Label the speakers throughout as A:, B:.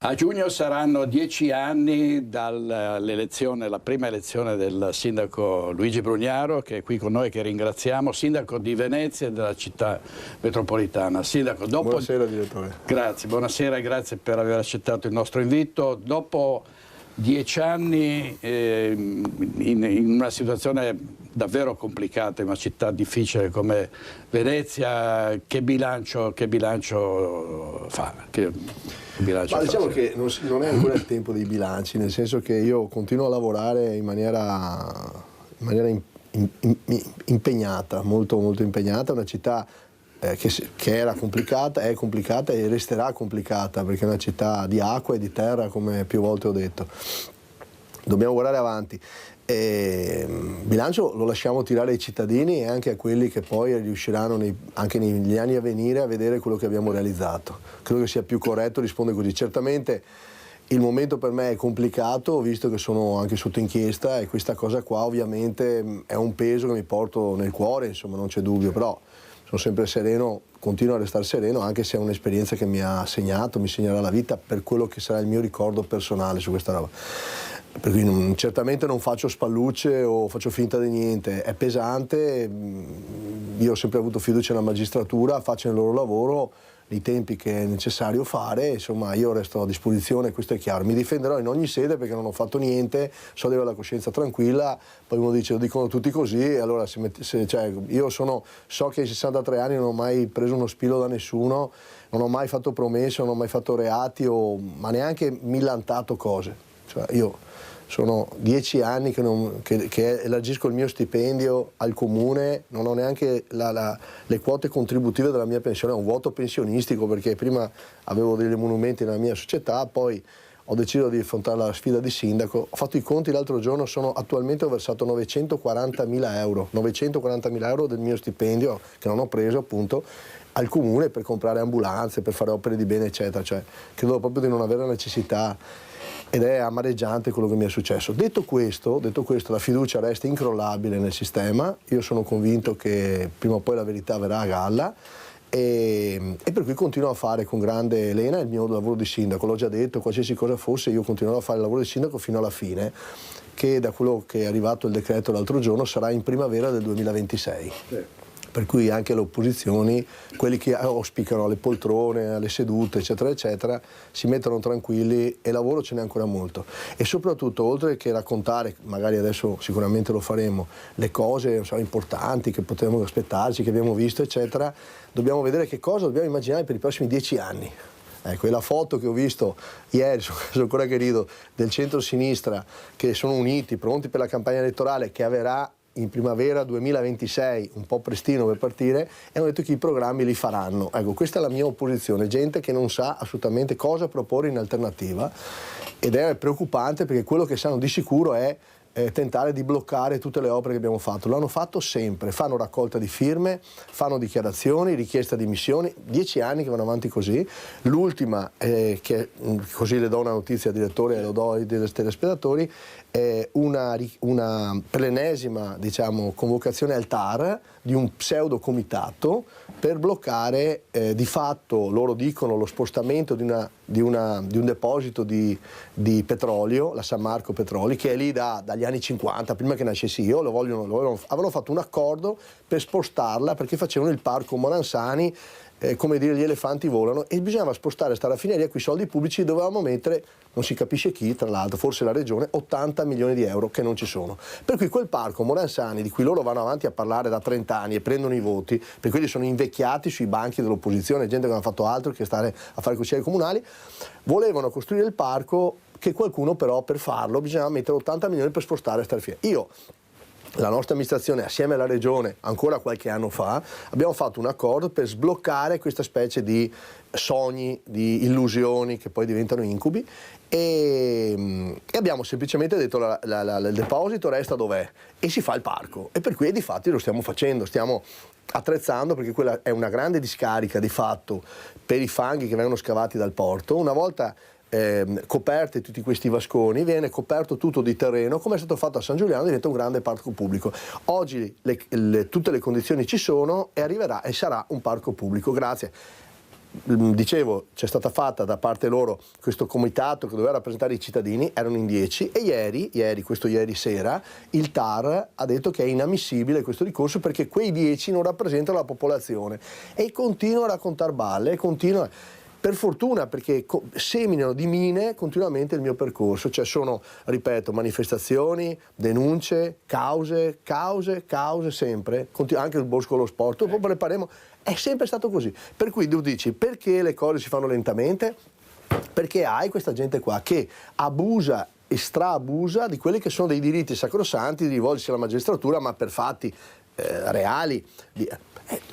A: A giugno saranno 10 anni dall'elezione, la prima elezione del sindaco Luigi Brugnaro, che è qui con noi, che ringraziamo, sindaco di Venezia e della città metropolitana. Sindaco,
B: buonasera direttore.
A: Grazie, buonasera e grazie per aver accettato il nostro invito. Dopo 10 anni in una situazione davvero complicata, in una città difficile come Venezia, che bilancio fa?
B: Diciamo che non è ancora il tempo dei bilanci, nel senso che io continuo a lavorare in maniera impegnata, molto impegnata. Una città che era complicata, è complicata e resterà complicata, perché è una città di acqua e di terra, come più volte ho detto. Dobbiamo guardare avanti. Il bilancio lo lasciamo tirare ai cittadini e anche a quelli che poi riusciranno anche negli anni a venire a vedere quello che abbiamo realizzato. Credo che sia più corretto rispondere così. Certamente il momento per me è complicato, visto che sono anche sotto inchiesta, e questa cosa qua ovviamente è un peso che mi porto nel cuore, insomma, non c'è dubbio, però sono sempre sereno, continuo a restare sereno, anche se è un'esperienza che mi ha segnato, mi segnerà la vita per quello che sarà il mio ricordo personale su questa roba. Per cui certamente non faccio spallucce o faccio finta di niente, è pesante. Io ho sempre avuto fiducia nella magistratura, facciano il loro lavoro nei tempi che è necessario fare, insomma io resto a disposizione, questo è chiaro. Mi difenderò in ogni sede perché non ho fatto niente, so di avere la coscienza tranquilla. Poi uno dice, lo dicono tutti così, e allora io so che ai 63 anni non ho mai preso uno spillo da nessuno, non ho mai fatto promesse, non ho mai fatto reati, ma neanche millantato cose. Cioè, io sono 10 anni che elargisco il mio stipendio al comune, non ho neanche le quote contributive della mia pensione, ho un vuoto pensionistico perché prima avevo degli monumenti nella mia società, poi ho deciso di affrontare la sfida di sindaco. Ho fatto i conti l'altro giorno, attualmente ho versato 940.000 euro del mio stipendio, che non ho preso appunto, al comune per comprare ambulanze, per fare opere di bene eccetera, cioè credo proprio di non avere la necessità. Ed è amareggiante quello che mi è successo. Detto questo, la fiducia resta incrollabile nel sistema. Io sono convinto che prima o poi la verità verrà a galla e per cui continuo a fare con grande lena il mio lavoro di sindaco. L'ho già detto, qualsiasi cosa fosse, io continuerò a fare il lavoro di sindaco fino alla fine, che da quello che è arrivato il decreto l'altro giorno sarà in primavera del 2026. Sì. Per cui anche le opposizioni, quelli che auspicano alle poltrone, alle sedute, eccetera, eccetera, si mettono tranquilli e lavoro ce n'è ancora molto. E soprattutto, oltre che raccontare, magari adesso sicuramente lo faremo, le cose importanti che potremmo aspettarci, che abbiamo visto, eccetera, dobbiamo vedere che cosa dobbiamo immaginare per i prossimi 10 anni. Ecco, e la foto che ho visto ieri, sono ancora che rido, del centro-sinistra, che sono uniti, pronti per la campagna elettorale, che avverrà in primavera 2026, un po' prestino per partire, e hanno detto che i programmi li faranno. Ecco, questa è la mia opposizione, gente che non sa assolutamente cosa proporre in alternativa, ed è preoccupante perché quello che sanno di sicuro è tentare di bloccare tutte le opere che abbiamo fatto. L'hanno fatto sempre, fanno raccolta di firme, fanno dichiarazioni, richiesta di dimissioni, 10 anni che vanno avanti così. L'ultima, che così le do una notizia direttore e lo do ai telespettatori, per l'ennesima convocazione al TAR di un pseudo comitato per bloccare di fatto, loro dicono, lo spostamento di un deposito di petrolio, la San Marco Petroli, che è lì dagli anni 50, prima che nascessi io. Avevano fatto un accordo per spostarla perché facevano il parco Moransani, come dire, gli elefanti volano, e bisognava spostare questa raffineria, qui soldi pubblici dovevamo mettere, non si capisce chi, tra l'altro, forse la regione, 80 milioni di euro che non ci sono. Per cui quel parco Moransani, di cui loro vanno avanti a parlare da 30 anni e prendono i voti, per cui sono invecchiati sui banchi dell'opposizione, gente che non ha fatto altro che stare a fare consiglieri comunali, volevano costruire il parco, che qualcuno però per farlo bisognava mettere 80 milioni per spostare questa raffineria. La nostra amministrazione, assieme alla regione, ancora qualche anno fa, abbiamo fatto un accordo per sbloccare questa specie di sogni, di illusioni che poi diventano incubi, e abbiamo semplicemente detto il deposito resta dov'è e si fa il parco, e per cui di fatti lo stiamo facendo, stiamo attrezzando, perché quella è una grande discarica di fatto per i fanghi che vengono scavati dal porto. Una volta coperte tutti questi vasconi, viene coperto tutto di terreno, come è stato fatto a San Giuliano, diventa un grande parco pubblico. Oggi tutte le condizioni ci sono e arriverà e sarà un parco pubblico, grazie dicevo, c'è stata fatta da parte loro questo comitato che doveva rappresentare i cittadini, erano in 10, e ieri sera, il TAR ha detto che è inammissibile questo ricorso perché quei 10 non rappresentano la popolazione, e continua a raccontare balle, per fortuna, perché seminano di mine continuamente il mio percorso, cioè sono, ripeto, manifestazioni, denunce, cause sempre, anche il Bosco allo Sport, dopo prepareremo, è sempre stato così. Per cui tu dici, perché le cose si fanno lentamente? Perché hai questa gente qua che abusa e straabusa di quelli che sono dei diritti sacrosanti di rivolgersi alla magistratura, ma per fatti reali.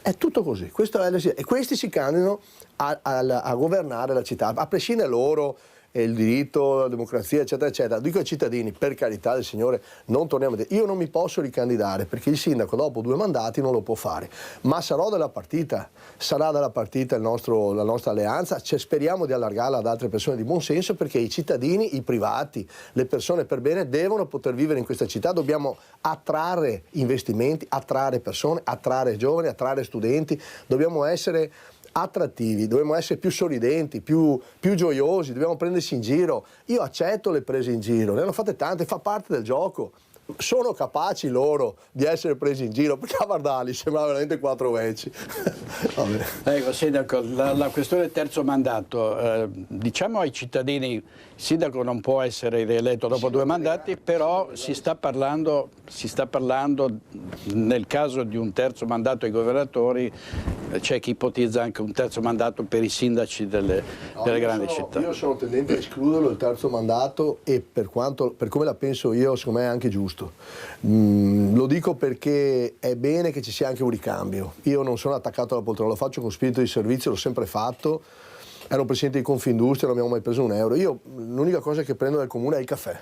B: È tutto così, e questi si candidano a governare la città, a prescindere loro, il diritto, la democrazia, eccetera, eccetera. Dico ai cittadini, per carità del Signore, non torniamo a dire, io non mi posso ricandidare perché il sindaco dopo 2 mandati non lo può fare, ma sarà della partita la nostra alleanza, speriamo di allargarla ad altre persone di buon senso, perché i cittadini, i privati, le persone per bene devono poter vivere in questa città, dobbiamo attrarre investimenti, attrarre persone, attrarre giovani, attrarre studenti, dobbiamo essere attrattivi, dobbiamo essere più sorridenti, più gioiosi, dobbiamo prendersi in giro. Io accetto le prese in giro, ne hanno fatte tante, fa parte del gioco. Sono capaci loro di essere presi in giro, perché a Vardali sembrava veramente 4 vecchi.
A: Ecco, Sindaco, la questione terzo mandato, diciamo ai cittadini, il Sindaco non può essere rieletto dopo 2 mandati, però si sta parlando nel caso di un terzo mandato ai governatori, c'è chi ipotizza anche un terzo mandato per i sindaci delle grandi città.
B: Io sono tendente a escluderlo il terzo mandato, e per come la penso io, secondo me è anche giusto. Lo dico perché è bene che ci sia anche un ricambio. Io non sono attaccato alla poltrona, lo faccio con spirito di servizio, l'ho sempre fatto. Ero presidente di Confindustria, non abbiamo mai preso un euro. Io l'unica cosa che prendo dal comune è il caffè.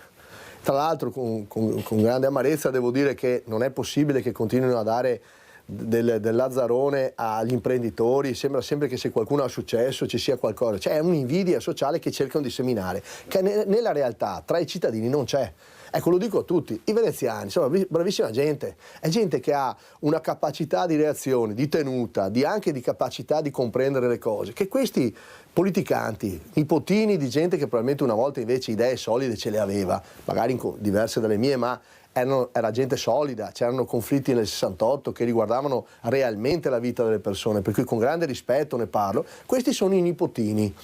B: Tra l'altro con grande amarezza devo dire che non è possibile che continuino a dare del lazzarone agli imprenditori, sembra sempre che se qualcuno ha successo ci sia qualcosa, c'è un'invidia sociale che cercano di seminare, che nella realtà tra i cittadini non c'è. Ecco, lo dico a tutti, i veneziani sono bravissima gente, è gente che ha una capacità di reazione, di tenuta, anche di capacità di comprendere le cose, che questi politicanti, nipotini di gente che probabilmente una volta invece idee solide ce le aveva, magari diverse dalle mie, ma era gente solida, c'erano conflitti nel 68 che riguardavano realmente la vita delle persone, per cui con grande rispetto ne parlo. Questi sono i nipotini,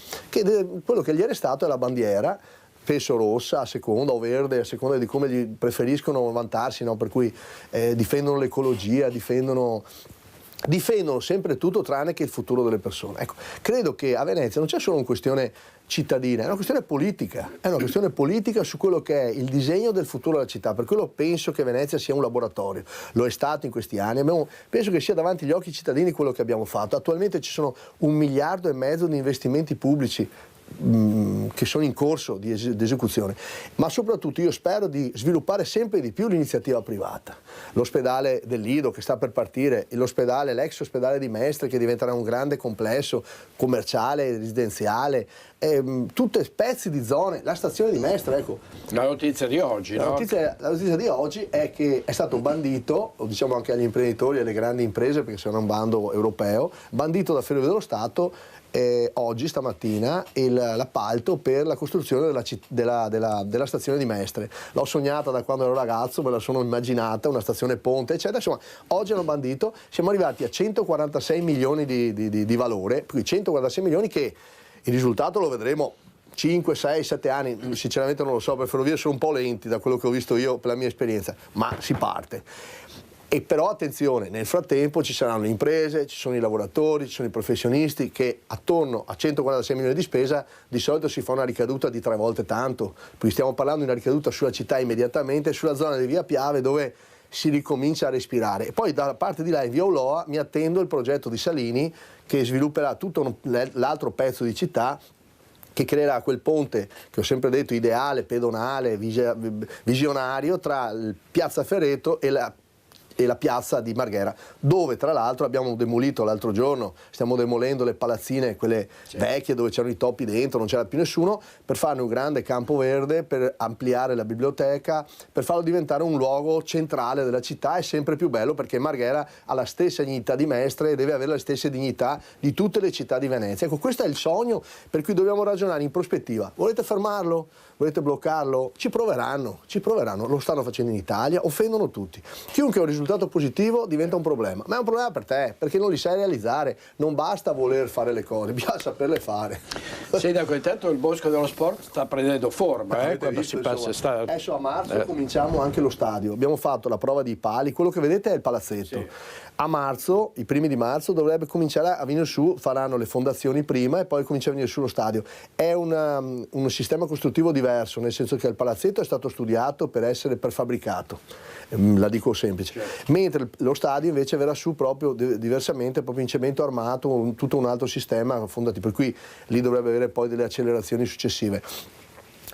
B: quello che gli è restato è la bandiera, penso rossa a seconda o verde a seconda di come gli preferiscono vantarsi, no? Per cui difendono l'ecologia, difendono sempre tutto tranne che il futuro delle persone. Ecco, credo che a Venezia non c'è solo una questione cittadina, è una questione politica, su quello che è il disegno del futuro della città. Per quello penso che Venezia sia un laboratorio, lo è stato in questi anni, penso che sia davanti agli occhi ai cittadini quello che abbiamo fatto. Attualmente ci sono 1,5 miliardi di investimenti pubblici che sono in corso di esecuzione, ma soprattutto io spero di sviluppare sempre di più l'iniziativa privata. L'ospedale del Lido che sta per partire, l'ex ospedale di Mestre che diventerà un grande complesso commerciale, residenziale, tutte pezzi di zone, la stazione di Mestre, ecco.
A: La notizia di oggi,
B: la notizia di oggi è che è stato bandito, lo diciamo anche agli imprenditori e alle grandi imprese perché sarà un bando europeo, bandito da Ferrovie dello Stato, oggi, stamattina, l'appalto per la costruzione della stazione di Mestre. L'ho sognata da quando ero ragazzo, me la sono immaginata, una stazione ponte, eccetera. Insomma, oggi hanno bandito, siamo arrivati a 146 milioni di valore, quindi 146 milioni che il risultato lo vedremo 5, 6, 7 anni, sinceramente non lo so, per Ferrovie sono un po' lenti da quello che ho visto io per la mia esperienza, ma si parte. E però attenzione, nel frattempo ci saranno le imprese, ci sono i lavoratori, ci sono i professionisti che attorno a 146 milioni di spesa di solito si fa una ricaduta di 3 volte tanto, quindi stiamo parlando di una ricaduta sulla città immediatamente, sulla zona di Via Piave dove si ricomincia a respirare. E poi dalla parte di là in Via Ulloa mi attendo il progetto di Salini che svilupperà tutto l'altro pezzo di città, che creerà quel ponte che ho sempre detto ideale, pedonale, visionario tra Piazza Ferreto e e la piazza di Marghera, dove tra l'altro abbiamo demolito l'altro giorno, stiamo demolendo le palazzine, quelle vecchie dove c'erano i topi dentro, non c'era più nessuno, per farne un grande campo verde, per ampliare la biblioteca, per farlo diventare un luogo centrale della città e sempre più bello, perché Marghera ha la stessa dignità di Mestre e deve avere le stesse dignità di tutte le città di Venezia. Ecco, questo è il sogno per cui dobbiamo ragionare in prospettiva. Volete fermarlo? Volete bloccarlo? Ci proveranno, lo stanno facendo in Italia, offendono tutti. Chiunque ha un risultato positivo diventa un problema, ma è un problema per te, perché non li sai realizzare, non basta voler fare le cose, bisogna saperle fare.
A: Sindaco, intanto il Bosco dello Sport sta prendendo forma, quando
B: visto,
A: si passa.
B: Adesso a marzo cominciamo anche lo stadio, abbiamo fatto la prova di pali, quello che vedete è il palazzetto.
A: Sì.
B: A marzo, i primi di marzo, dovrebbe cominciare a venire su, faranno le fondazioni prima e poi comincia a venire su lo stadio. È un sistema costruttivo diverso, nel senso che il palazzetto è stato studiato per essere prefabbricato, la dico semplice, mentre lo stadio invece verrà su proprio diversamente, proprio in cemento armato, tutto un altro sistema fondativo, per cui lì dovrebbe avere poi delle accelerazioni successive.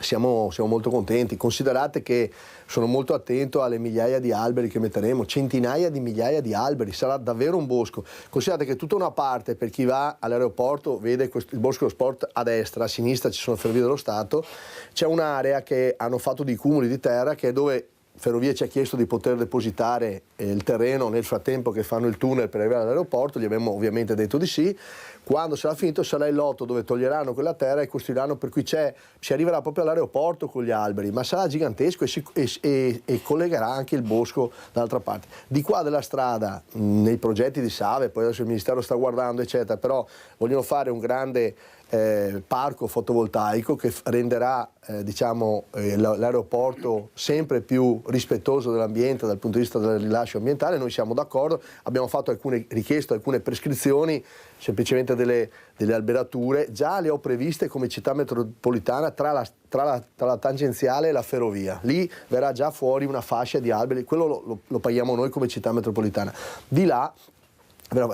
B: Siamo molto contenti, considerate che sono molto attento alle migliaia di alberi che metteremo, centinaia di migliaia di alberi, sarà davvero un bosco. Considerate che tutta una parte, per chi va all'aeroporto, vede il Bosco dello Sport a destra, a sinistra ci sono Ferrovie dello Stato, c'è un'area che hanno fatto di cumuli di terra, che è dove Ferrovie ci ha chiesto di poter depositare il terreno nel frattempo che fanno il tunnel per arrivare all'aeroporto, gli abbiamo ovviamente detto di sì. Quando sarà finito sarà il lotto dove toglieranno quella terra e costruiranno, per cui si arriverà proprio all'aeroporto con gli alberi, ma sarà gigantesco e collegherà anche il bosco dall'altra parte. Di qua della strada, nei progetti di Save, poi adesso il Ministero sta guardando eccetera, però vogliono fare un grande parco fotovoltaico che renderà l'aeroporto sempre più rispettoso dell'ambiente dal punto di vista del rilascio ambientale. Noi siamo d'accordo, abbiamo fatto richiesto alcune prescrizioni, semplicemente delle alberature, già le ho previste come città metropolitana tra la tangenziale e la ferrovia. Lì verrà già fuori una fascia di alberi, quello lo paghiamo noi come città metropolitana. Di là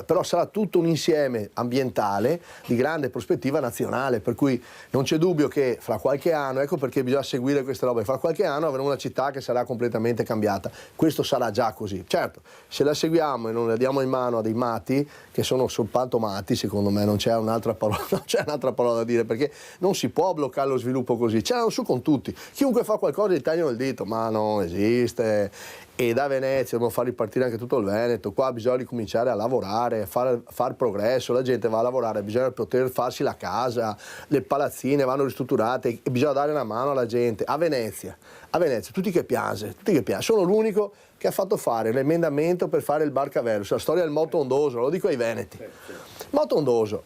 B: però sarà tutto un insieme ambientale di grande prospettiva nazionale, per cui non c'è dubbio che fra qualche anno, ecco perché bisogna seguire queste robe, fra qualche anno avremo una città che sarà completamente cambiata. Questo sarà già così. Certo, se la seguiamo e non la diamo in mano a dei matti, che sono soltanto matti, secondo me non c'è un'altra parola da dire, perché non si può bloccare lo sviluppo così, ce l'hanno su con tutti, chiunque fa qualcosa gli tagliano il dito, ma non esiste. E da Venezia dobbiamo far ripartire anche tutto il Veneto, qua bisogna ricominciare a lavorare, far progresso, la gente va a lavorare, bisogna poter farsi la casa, le palazzine vanno ristrutturate e bisogna dare una mano alla gente. A Venezia, tutti che piange, sono l'unico che ha fatto fare l'emendamento per fare il barcavello, la storia del moto ondoso, lo dico ai veneti. Moto ondoso,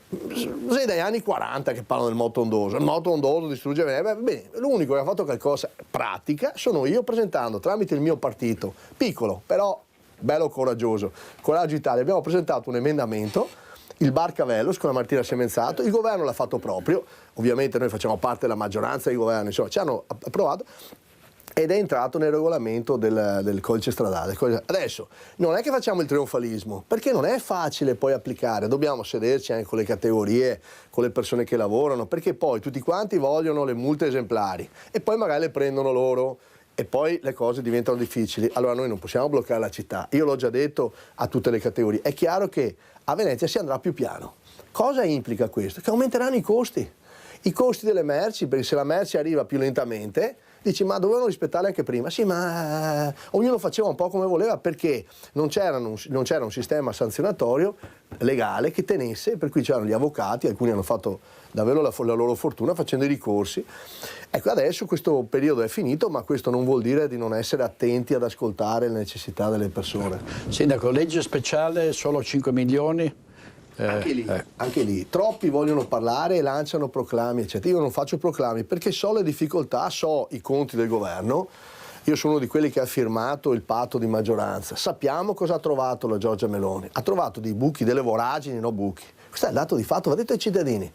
B: sei dagli anni 40 che parlano del moto ondoso, il moto ondoso distrugge Venezia. Bene, l'unico che ha fatto qualcosa pratica sono io, presentando tramite il mio partito, piccolo però bello coraggioso, Coraggio Italia, abbiamo presentato un emendamento, il barcavello con la Martina Semenzato, il governo l'ha fatto proprio, ovviamente noi facciamo parte della maggioranza di governo, insomma ci hanno approvato ed è entrato nel regolamento del codice stradale. Adesso non è che facciamo il trionfalismo, perché non è facile poi applicare, dobbiamo sederci anche con le categorie, con le persone che lavorano, perché poi tutti quanti vogliono le multe esemplari e poi magari le prendono loro e poi le cose diventano difficili. Allora noi non possiamo bloccare la città, io l'ho già detto a tutte le categorie, è chiaro che a Venezia si andrà più piano. Cosa implica questo? Che aumenteranno i costi delle merci, perché se la merce arriva più lentamente, dici ma dovevano rispettarle anche prima. Sì, ma ognuno faceva un po' come voleva, perché non c'era un sistema sanzionatorio legale che tenesse, per cui c'erano gli avvocati, alcuni hanno fatto davvero la loro fortuna facendo i ricorsi. Ecco, adesso questo periodo è finito, ma questo non vuol dire di non essere attenti ad ascoltare le necessità delle persone.
A: Sindaco, legge speciale, solo 5 milioni?
B: Anche lì, troppi vogliono parlare e lanciano proclami, eccetera. Io non faccio proclami perché so le difficoltà, so i conti del governo. Io sono uno di quelli che ha firmato il patto di maggioranza. Sappiamo cosa ha trovato la Giorgia Meloni. Ha trovato dei buchi, delle voragini, no buchi. Questo è il dato di fatto, va detto ai cittadini.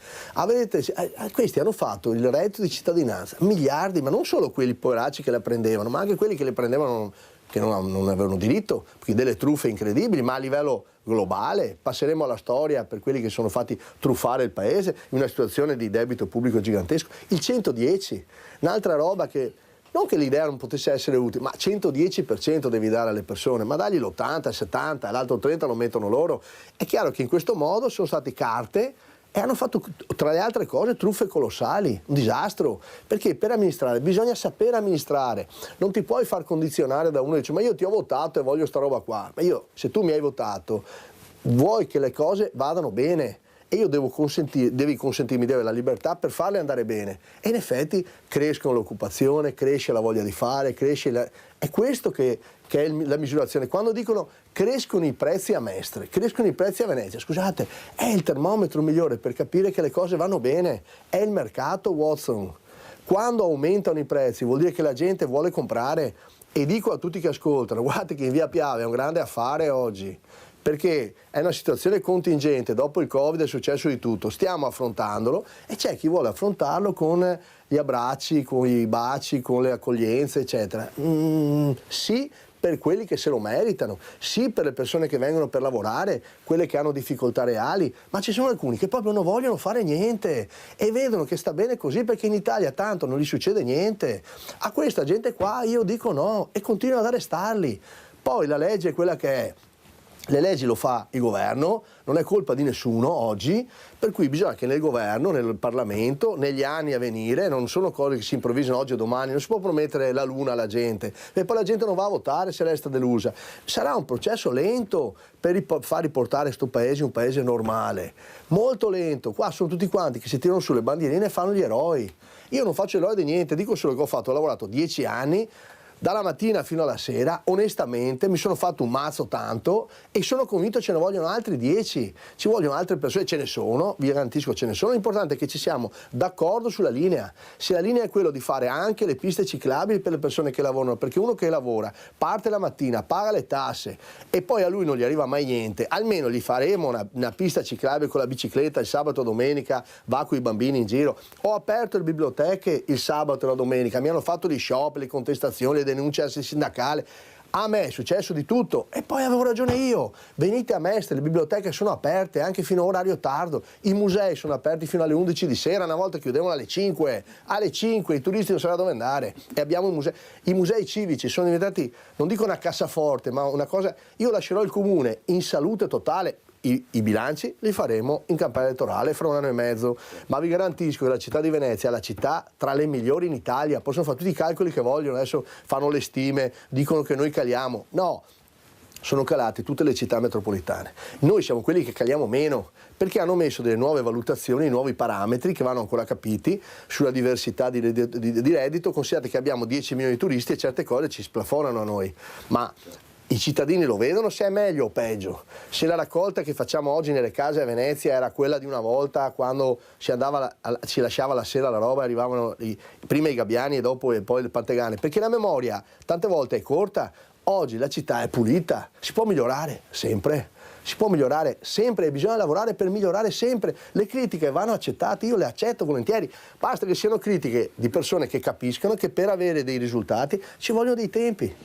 B: Questi hanno fatto il reddito di cittadinanza, miliardi, ma non solo quelli poveracci che la prendevano, ma anche quelli che le prendevano che non avevano diritto, quindi delle truffe incredibili, ma a livello globale passeremo alla storia per quelli che sono fatti truffare il paese in una situazione di debito pubblico gigantesco. Il 110, un'altra roba che non che l'idea non potesse essere utile, ma 110% devi dare alle persone, ma dagli l'80, il 70, l'altro 30 lo mettono loro. È chiaro che in questo modo sono state carte e hanno fatto, tra le altre cose, truffe colossali, un disastro, perché per amministrare bisogna sapere amministrare, non ti puoi far condizionare da uno che dice ma io ti ho votato e voglio sta roba qua, ma io, se tu mi hai votato, vuoi che le cose vadano bene e io devi consentirmi, devi la libertà per farle andare bene, e in effetti crescono l'occupazione, cresce la voglia di fare, è questo che è la misurazione. Quando dicono crescono i prezzi a Mestre, crescono i prezzi a Venezia, scusate, è il termometro migliore per capire che le cose vanno bene, è il mercato, Watson. Quando aumentano i prezzi vuol dire che la gente vuole comprare, e dico a tutti che ascoltano, guardate che in via Piave è un grande affare oggi, perché è una situazione contingente, dopo il Covid è successo di tutto, stiamo affrontandolo e c'è chi vuole affrontarlo con gli abbracci, con i baci, con le accoglienze, eccetera. Sì, per quelli che se lo meritano, sì per le persone che vengono per lavorare, quelle che hanno difficoltà reali, ma ci sono alcuni che proprio non vogliono fare niente e vedono che sta bene così perché in Italia tanto non gli succede niente. A questa gente qua io dico no e continuo ad arrestarli. Poi la legge è quella che è. Le leggi lo fa il governo, non è colpa di nessuno oggi, per cui bisogna che nel governo, nel Parlamento, negli anni a venire, non sono cose che si improvvisano oggi o domani, non si può promettere la luna alla gente, e poi la gente non va a votare se resta delusa. Sarà un processo lento per far riportare questo paese un paese normale, molto lento. Qua sono tutti quanti che si tirano sulle bandierine e fanno gli eroi. Io non faccio eroe di niente, dico solo che ho lavorato 10 anni, dalla mattina fino alla sera, onestamente mi sono fatto un mazzo tanto e sono convinto ce ne vogliono altri 10, ci vogliono altre persone, ce ne sono, vi garantisco ce ne sono, l'importante è che ci siamo d'accordo sulla linea, se la linea è quello di fare anche le piste ciclabili per le persone che lavorano, perché uno che lavora, parte la mattina, paga le tasse e poi a lui non gli arriva mai niente, almeno gli faremo una pista ciclabile con la bicicletta il sabato e domenica, va con i bambini in giro. Ho aperto le biblioteche il sabato e la domenica, mi hanno fatto gli scioperi, le contestazioni, le denunce sindacale. A me è successo di tutto e poi avevo ragione io. Venite a Mestre, le biblioteche sono aperte anche fino a orario tardo, i musei sono aperti fino alle 11 di sera, una volta chiudevano alle 5 i turisti non sapevano dove andare e abbiamo i musei civici sono diventati, non dico una cassaforte, ma una cosa, io lascerò il comune in salute totale. I bilanci li faremo in campagna elettorale fra 1 anno e mezzo, ma vi garantisco che la città di Venezia è la città tra le migliori in Italia, possono fare tutti i calcoli che vogliono, adesso fanno le stime, dicono che noi caliamo, no, sono calate tutte le città metropolitane, noi siamo quelli che caliamo meno, perché hanno messo delle nuove valutazioni, nuovi parametri che vanno ancora capiti sulla diversità di reddito, considerate che abbiamo 10 milioni di turisti e certe cose ci splafonano a noi, ma i cittadini lo vedono se è meglio o peggio. Se la raccolta che facciamo oggi nelle case a Venezia era quella di una volta quando si lasciava la sera la roba e arrivavano prima i gabbiani e poi le pantegane, perché la memoria tante volte è corta, oggi la città è pulita, si può migliorare sempre. Si può migliorare sempre e bisogna lavorare per migliorare sempre. Le critiche vanno accettate, io le accetto volentieri, basta che siano critiche di persone che capiscano che per avere dei risultati ci vogliono dei tempi.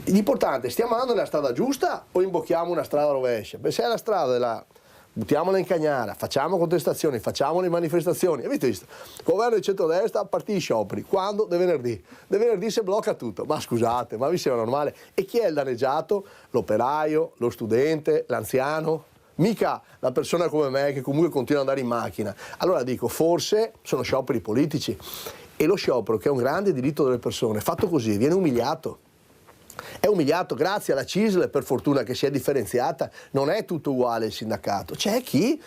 B: L'importante è, stiamo andando nella strada giusta o imbocchiamo una strada rovescia? Se è la strada buttiamola in cagnara, facciamo contestazioni, facciamo le manifestazioni. Avete visto? Governo di centrodestra, partiti scioperi. Quando? De venerdì. De venerdì si blocca tutto. Ma scusate, ma vi sembra normale? E chi è il danneggiato? L'operaio, lo studente, l'anziano? Mica la persona come me che comunque continua ad andare in macchina. Allora dico, forse sono scioperi politici. E lo sciopero, che è un grande diritto delle persone, fatto così, viene umiliato. È umiliato grazie alla CISL, per fortuna che si è differenziata, non è tutto uguale il sindacato, c'è chi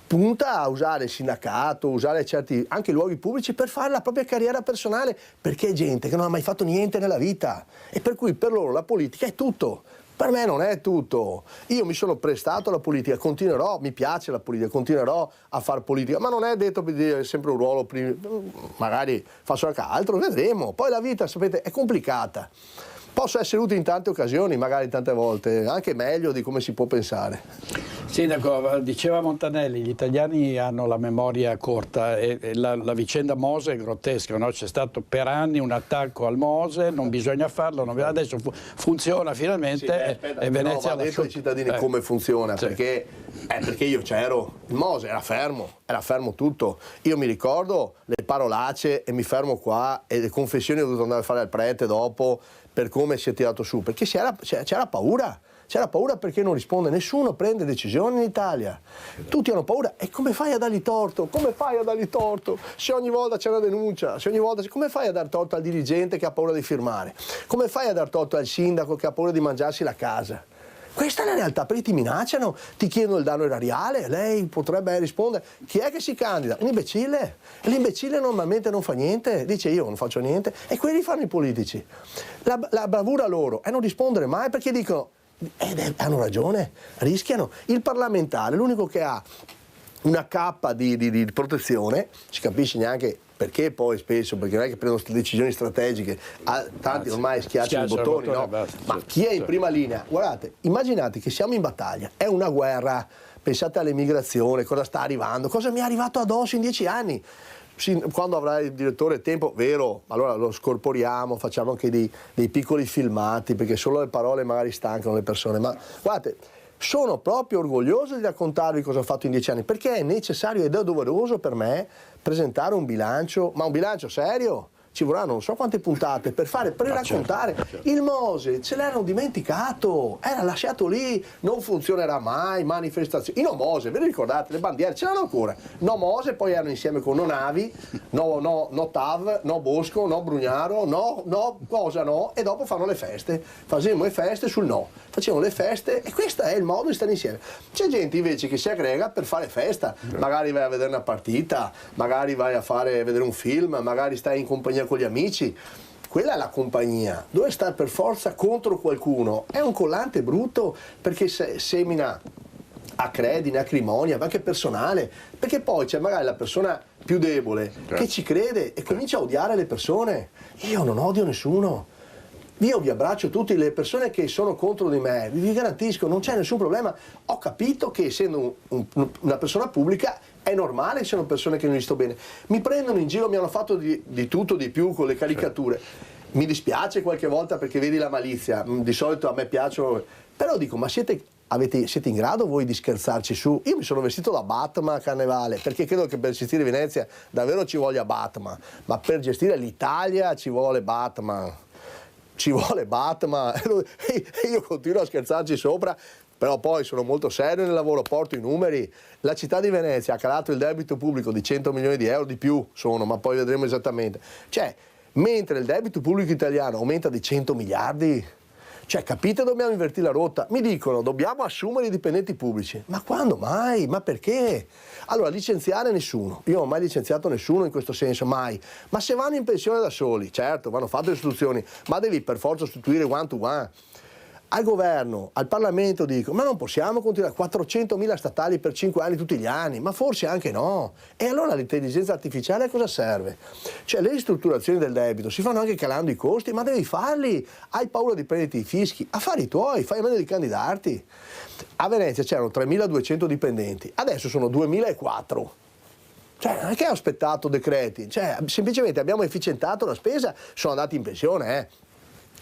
B: punta a usare il sindacato, usare certi anche luoghi pubblici per fare la propria carriera personale, perché è gente che non ha mai fatto niente nella vita e per cui per loro la politica è tutto. Per me non è tutto, io mi sono prestato alla politica, continuerò, mi piace la politica, continuerò a fare politica, ma non è detto per dire sempre un ruolo, magari faccio anche altro, vedremo, poi la vita sapete è complicata. Posso essere utile in tante occasioni, magari tante volte, anche meglio di come si può pensare.
A: Sindaco, diceva Montanelli, gli italiani hanno la memoria corta e la vicenda Mose è grottesca, no? C'è stato per anni un attacco al Mose, non bisogna farlo, adesso funziona finalmente,
B: sì, aspetta,
A: e Venezia
B: ha detto ai cittadini come funziona, sì. perché io c'ero, il Mose era fermo tutto, io mi ricordo le parolacce e mi fermo qua e le confessioni ho dovuto andare a fare al prete dopo per come si è tirato su, perché c'era paura. C'era paura perché non risponde, nessuno prende decisioni in Italia, tutti hanno paura. E come fai a dargli torto? Come fai a dargli torto? Se ogni volta c'è una denuncia, come fai a dar torto al dirigente che ha paura di firmare? Come fai a dar torto al sindaco che ha paura di mangiarsi la casa? Questa è la realtà, perché ti minacciano, ti chiedono il danno erariale, lei potrebbe rispondere. Chi è che si candida? Un imbecille. L'imbecille normalmente non fa niente, dice io non faccio niente, e quelli fanno i politici. La bravura loro è non rispondere mai, perché dicono hanno ragione, rischiano. Il parlamentare, l'unico che ha una cappa di protezione, si capisce neanche perché poi spesso, perché non è che prendono decisioni strategiche, tanti ormai schiacciano i bottoni, no?
A: Basta,
B: ma chi è in prima linea? Guardate, immaginate che siamo in battaglia, è una guerra, pensate all'emigrazione, cosa sta arrivando, cosa mi è arrivato addosso in 10 anni. Quando avrà il direttore tempo, vero, allora lo scorporiamo, facciamo anche dei piccoli filmati, perché solo le parole magari stancano le persone, ma guardate, sono proprio orgoglioso di raccontarvi cosa ho fatto in 10 anni, perché è necessario ed è doveroso per me presentare un bilancio, ma un bilancio serio. Ci vorranno non so quante puntate per raccontare. Certo. Il Mose ce l'erano dimenticato, era lasciato lì, non funzionerà mai, manifestazioni. I No Mose, ve lo ricordate, le bandiere ce l'hanno ancora. No Mose, poi erano insieme con No Navi, no Tav, no Bosco, no Brugnaro, no cosa no, e dopo fanno le feste. Facevamo le feste sul no, facevano le feste e questo è il modo di stare insieme. C'è gente invece che si aggrega per fare festa, magari vai a vedere una partita, magari vai a vedere un film, magari stai in compagnia con gli amici, quella è la compagnia. Dove sta per forza contro qualcuno è un collante brutto, perché semina acredine, acrimonia, ma anche personale, perché poi c'è magari la persona più debole che ci crede e comincia a odiare le persone. Io non odio nessuno, io vi abbraccio tutte le persone che sono contro di me, vi garantisco, non c'è nessun problema. Ho capito che essendo una persona pubblica è normale che siano persone che non gli sto bene. Mi prendono in giro, mi hanno fatto di tutto, di più con le caricature. Mi dispiace qualche volta perché vedi la malizia, di solito a me piacciono, però dico, ma siete in grado voi di scherzarci su? Io mi sono vestito da Batman a Carnevale, perché credo che per gestire Venezia davvero ci voglia Batman, ma per gestire l'Italia ci vuole Batman. Ci vuole Batman e io continuo a scherzarci sopra, però poi sono molto serio nel lavoro, porto i numeri. La città di Venezia ha calato il debito pubblico di 100 milioni di euro, di più sono, ma poi vedremo esattamente. Cioè, mentre il debito pubblico italiano aumenta di 100 miliardi, cioè capite, dobbiamo invertire la rotta. Mi dicono, dobbiamo assumere i dipendenti pubblici. Ma quando mai? Ma perché? Allora, licenziare nessuno. Io non ho mai licenziato nessuno in questo senso, mai. Ma se vanno in pensione da soli, certo, vanno fatte le istruzioni, ma devi per forza sostituire one to one. Al governo, al Parlamento dico, ma non possiamo continuare, 400.000 statali per 5 anni tutti gli anni, ma forse anche no. E allora l'intelligenza artificiale a cosa serve? Cioè le ristrutturazioni del debito si fanno anche calando i costi, ma devi farli. Hai paura di prenderti i fischi? Affari tuoi, fai meglio di candidarti. A Venezia c'erano 3.200 dipendenti, adesso sono 2.004. Cioè, non è che ho aspettato decreti, cioè, semplicemente abbiamo efficientato la spesa, sono andati in pensione,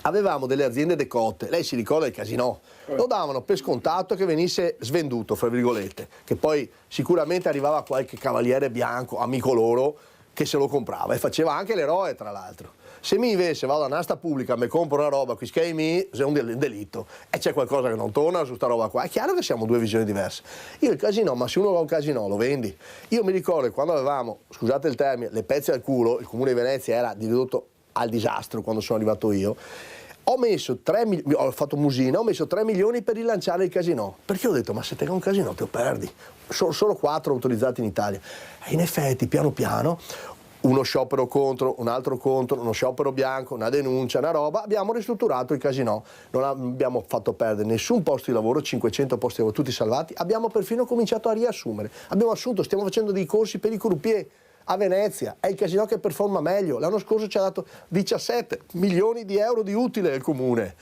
B: Avevamo delle aziende decotte, lei si ricorda il Casinò, lo davano per scontato che venisse svenduto, fra virgolette, che poi sicuramente arrivava qualche cavaliere bianco, amico loro, che se lo comprava e faceva anche l'eroe tra l'altro. Se mi invece vado a un'asta pubblica, mi compro una roba, qui schemi, è un delitto e c'è qualcosa che non torna su sta roba qua, è chiaro che siamo due visioni diverse. Io il Casinò, ma se uno va a un Casinò lo vendi. Io mi ricordo quando avevamo, scusate il termine, le pezze al culo, il comune di Venezia era ridotto al disastro quando sono arrivato io, ho fatto musina, ho messo 3 milioni per rilanciare il Casinò, perché ho detto, ma se te hai un Casinò te lo perdi, sono solo 4 autorizzati in Italia. E in effetti piano piano, uno sciopero contro, un altro contro, uno sciopero bianco, una denuncia, una roba, abbiamo ristrutturato il Casinò, non abbiamo fatto perdere nessun posto di lavoro, 500 posti di lavoro tutti salvati, abbiamo perfino cominciato a riassumere, abbiamo assunto, stiamo facendo dei corsi per i croupier a Venezia, è il Casinò che performa meglio, l'anno scorso ci ha dato 17 milioni di euro di utile al comune.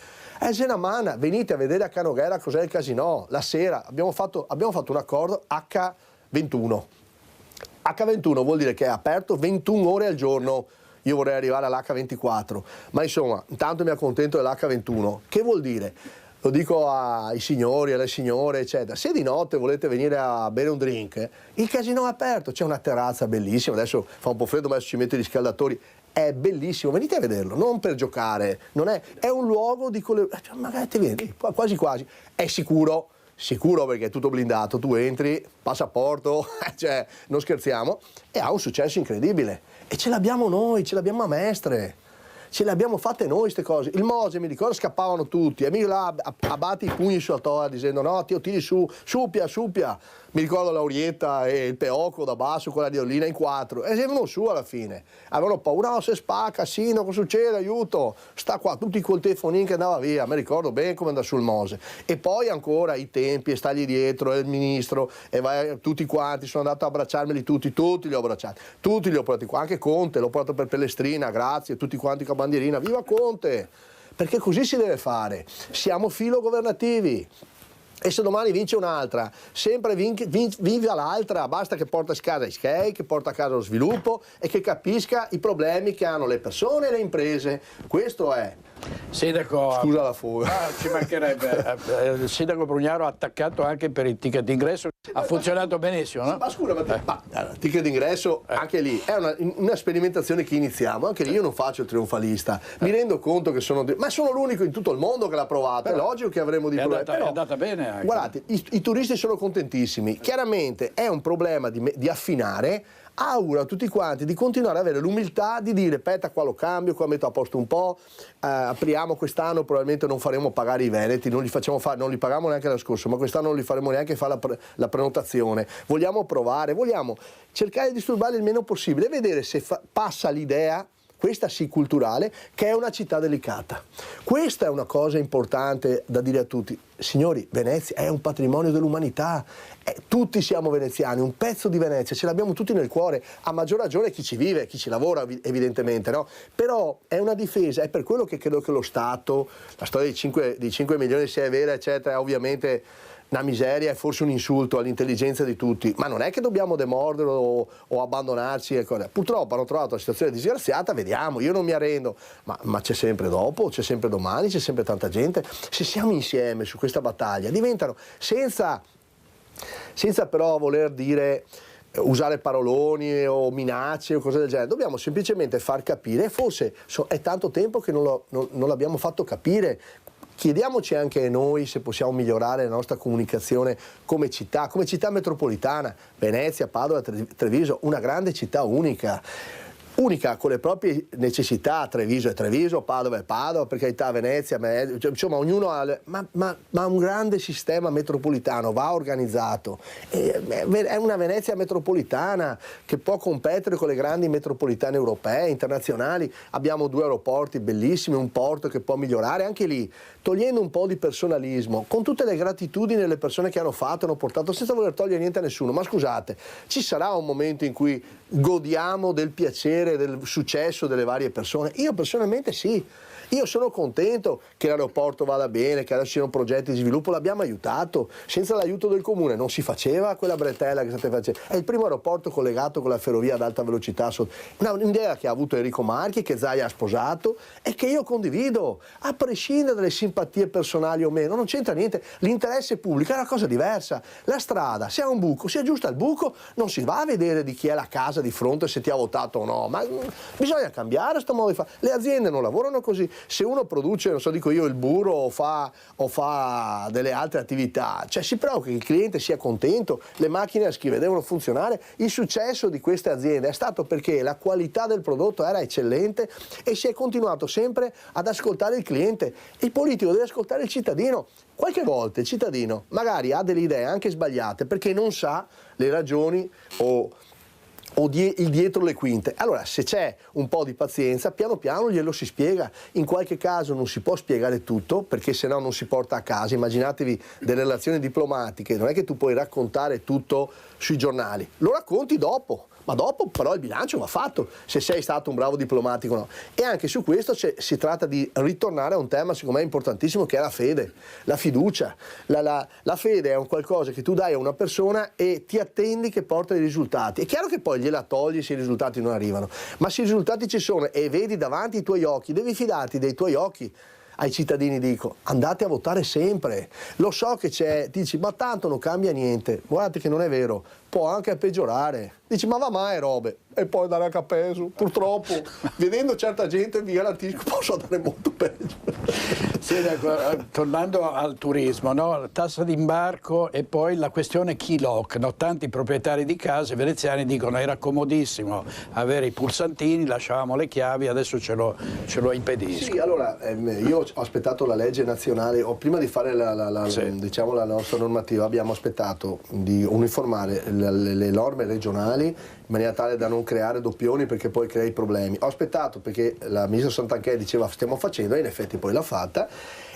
B: Senamana, venite a vedere a Canoghera cos'è il casino, la sera abbiamo fatto un accordo H21. H21 vuol dire che è aperto 21 ore al giorno. Io vorrei arrivare all'H24, ma insomma, intanto mi accontento dell'H21. Che vuol dire? Lo dico ai signori, alle signore, eccetera. Se di notte volete venire a bere un drink, il casino è aperto, c'è una terrazza bellissima, adesso fa un po' freddo, ma adesso ci metto i riscaldatori, è bellissimo, venite a vederlo, non per giocare, è un luogo di magari ti vieni, quasi quasi, è sicuro perché è tutto blindato, tu entri, passaporto, cioè non scherziamo, e ha un successo incredibile. E ce l'abbiamo noi, ce l'abbiamo a Mestre, ce le abbiamo fatte noi queste cose. Il Mose, mi ricordo, scappavano tutti, e mi là a batti i pugni sulla toga dicendo no, ti tiri su, suppia. Mi ricordo l'Aurietta e il Peoco da basso con la diolina in 4 e venivano su alla fine. Avevano paura, no, se spacca, sì, no, cosa succede, aiuto, sta qua, tutti col telefonino che andava via, mi ricordo bene come andava sul Mose. E poi ancora i tempi, e stargli dietro, e il ministro, e vai, tutti quanti, sono andato a abbracciarmeli tutti li ho abbracciati, tutti li ho portati qua, anche Conte, l'ho portato per Pellestrina, grazie, tutti quanti con la bandierina, viva Conte! Perché così si deve fare, siamo filogovernativi. E se domani vince un'altra, sempre viva l'altra, basta che porta a casa i SKEI, che porta a casa lo sviluppo e che capisca i problemi che hanno le persone e le imprese. Questo è.
A: Sindaco,
B: scusa la fuga.
A: Ci mancherebbe. Il sindaco Brugnaro ha attaccato anche per il ticket d'ingresso, ha funzionato benissimo, no?
B: Ma scusa, il ticket d'ingresso, anche lì, è una sperimentazione che iniziamo, anche lì io non faccio il trionfalista, mi rendo conto che sono l'unico in tutto il mondo che l'ha provato, è logico che avremo di problemi.
A: È andata bene anche.
B: Guardate, i turisti sono contentissimi, chiaramente è un problema di affinare. Auguro a tutti quanti di continuare ad avere l'umiltà di dire aspetta, qua lo cambio, qua metto a posto un po', apriamo quest'anno, probabilmente non faremo pagare i veneti, non li pagavamo neanche l'anno scorso, ma quest'anno non li faremo neanche fare la prenotazione, vogliamo provare, vogliamo cercare di disturbarli il meno possibile e vedere se passa l'idea, questa sì culturale, che è una città delicata. Questa è una cosa importante da dire a tutti. Signori, Venezia è un patrimonio dell'umanità, tutti siamo veneziani, un pezzo di Venezia, ce l'abbiamo tutti nel cuore, a maggior ragione chi ci vive, chi ci lavora evidentemente, no? Però è una difesa, è per quello che credo che lo Stato, la storia di 5 milioni se è vera, eccetera, è ovviamente una miseria e forse un insulto all'intelligenza di tutti, ma non è che dobbiamo demorderlo o abbandonarci. Purtroppo hanno trovato una situazione disgraziata, vediamo, io non mi arrendo, ma c'è sempre dopo, c'è sempre domani, c'è sempre tanta gente. Se siamo insieme su questa battaglia, diventano, senza però voler dire, usare paroloni o minacce o cose del genere, dobbiamo semplicemente far capire, forse è tanto tempo che non l'abbiamo fatto capire. Chiediamoci anche noi se possiamo migliorare la nostra comunicazione come città metropolitana. Venezia, Padova, Treviso, una grande città unica con le proprie necessità. Treviso è Treviso, Padova è Padova, per carità Venezia, insomma ognuno ha, ma un grande sistema metropolitano va organizzato, è una Venezia metropolitana che può competere con le grandi metropolitane europee, internazionali. Abbiamo 2 aeroporti bellissimi, un porto che può migliorare, anche lì togliendo un po' di personalismo, con tutte le gratitudini delle persone che hanno fatto, hanno portato, senza voler togliere niente a nessuno. Ma scusate, ci sarà un momento in cui godiamo del piacere, del successo delle varie persone? Io personalmente sì. Io sono contento che l'aeroporto vada bene, che adesso siano progetti di sviluppo, l'abbiamo aiutato. Senza l'aiuto del comune non si faceva quella bretella che state facendo. È il primo aeroporto collegato con la ferrovia ad alta velocità. Un'idea che ha avuto Enrico Marchi, che Zaia ha sposato e che io condivido, a prescindere dalle simpatie personali o meno, non c'entra niente. L'interesse pubblico è una cosa diversa. La strada, se ha un buco, si aggiusta il buco, non si va a vedere di chi è la casa di fronte, se ti ha votato o no, ma bisogna cambiare questo modo di fare. Le aziende non lavorano così. Se uno produce, non so, dico io, il burro o fa delle altre attività, cioè si preoccupa che il cliente sia contento, le macchine a scrivere devono funzionare. Il successo di queste aziende è stato perché la qualità del prodotto era eccellente e si è continuato sempre ad ascoltare il cliente. Il politico deve ascoltare il cittadino. Qualche volta il cittadino magari ha delle idee anche sbagliate perché non sa le ragioni o o il dietro le quinte. Allora, se c'è un po' di pazienza, piano piano glielo si spiega. In qualche caso non si può spiegare tutto, perché sennò non si porta a casa. Immaginatevi delle relazioni diplomatiche, non è che tu puoi raccontare tutto sui giornali, lo racconti dopo. Ma dopo però il bilancio va fatto, se sei stato un bravo diplomatico o no. E anche su questo si tratta di ritornare a un tema secondo me importantissimo, che è la fede, la fiducia. La fede è un qualcosa che tu dai a una persona e ti attendi che porta dei risultati. È chiaro che poi gliela togli se i risultati non arrivano, ma se i risultati ci sono e vedi davanti i tuoi occhi, devi fidarti dei tuoi occhi. Ai cittadini dico, andate a votare sempre. Lo so che dici, ma tanto non cambia niente. Guardate che non è vero, può anche peggiorare. Dici, ma va mai robe? E poi andare anche a peso. Purtroppo, vedendo certa gente, vi garantisco, posso andare molto peggio.
A: Sì, tornando al turismo, no? Tassa d'imbarco e poi la questione key lock, no? Tanti proprietari di case veneziani dicono era comodissimo avere i pulsantini, lasciavamo le chiavi, adesso ce lo impediscono.
B: Sì, allora io ho aspettato la legge nazionale, prima di fare diciamo, la nostra normativa abbiamo aspettato di uniformare le norme regionali in maniera tale da non creare doppioni, perché poi crei problemi. Ho aspettato perché la ministra Santanchè diceva stiamo facendo, e in effetti poi l'ha fatta,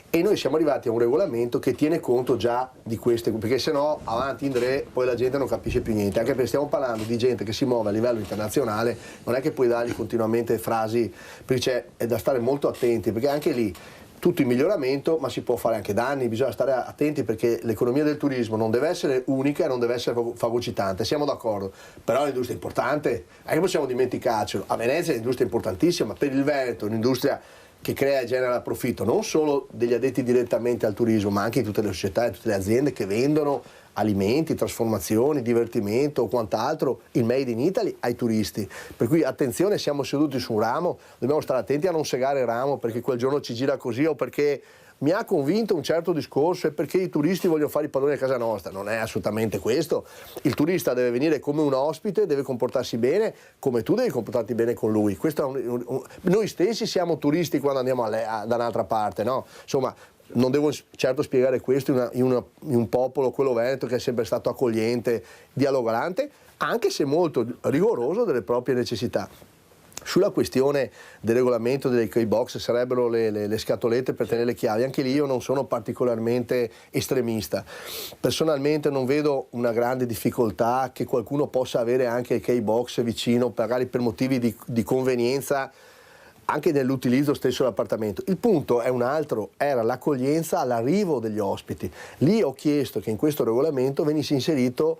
B: e noi siamo arrivati a un regolamento che tiene conto già di queste, perché se no avanti in re poi la gente non capisce più niente, anche perché stiamo parlando di gente che si muove a livello internazionale, non è che puoi dargli continuamente frasi, perché è da stare molto attenti, perché anche lì tutto in miglioramento, ma si può fare anche danni, bisogna stare attenti, perché l'economia del turismo non deve essere unica e non deve essere fagocitante, siamo d'accordo, però l'industria è importante, non è che possiamo dimenticarcelo. A Venezia è un'industria importantissima, per il Veneto è un'industria che crea e genera profitto non solo degli addetti direttamente al turismo, ma anche di tutte le società e tutte le aziende che vendono alimenti, trasformazioni, divertimento o quant'altro, il made in Italy ai turisti. Per cui attenzione, siamo seduti su un ramo, dobbiamo stare attenti a non segare il ramo perché quel giorno ci gira così o perché mi ha convinto un certo discorso e perché i turisti vogliono fare i padroni a casa nostra. Non è assolutamente questo. Il turista deve venire come un ospite, deve comportarsi bene, come tu devi comportarti bene con lui. Questo è noi stessi siamo turisti quando andiamo da un'altra parte, no? Insomma, non devo certo spiegare questo in un popolo, quello veneto, che è sempre stato accogliente, dialogante, anche se molto rigoroso delle proprie necessità. Sulla questione del regolamento delle key box sarebbero le scatolette per tenere le chiavi, anche lì io non sono particolarmente estremista. Personalmente non vedo una grande difficoltà che qualcuno possa avere anche il key box vicino, magari per motivi di convenienza, anche nell'utilizzo stesso dell'appartamento. Il punto è un altro, era l'accoglienza all'arrivo degli ospiti. Lì ho chiesto che in questo regolamento venisse inserito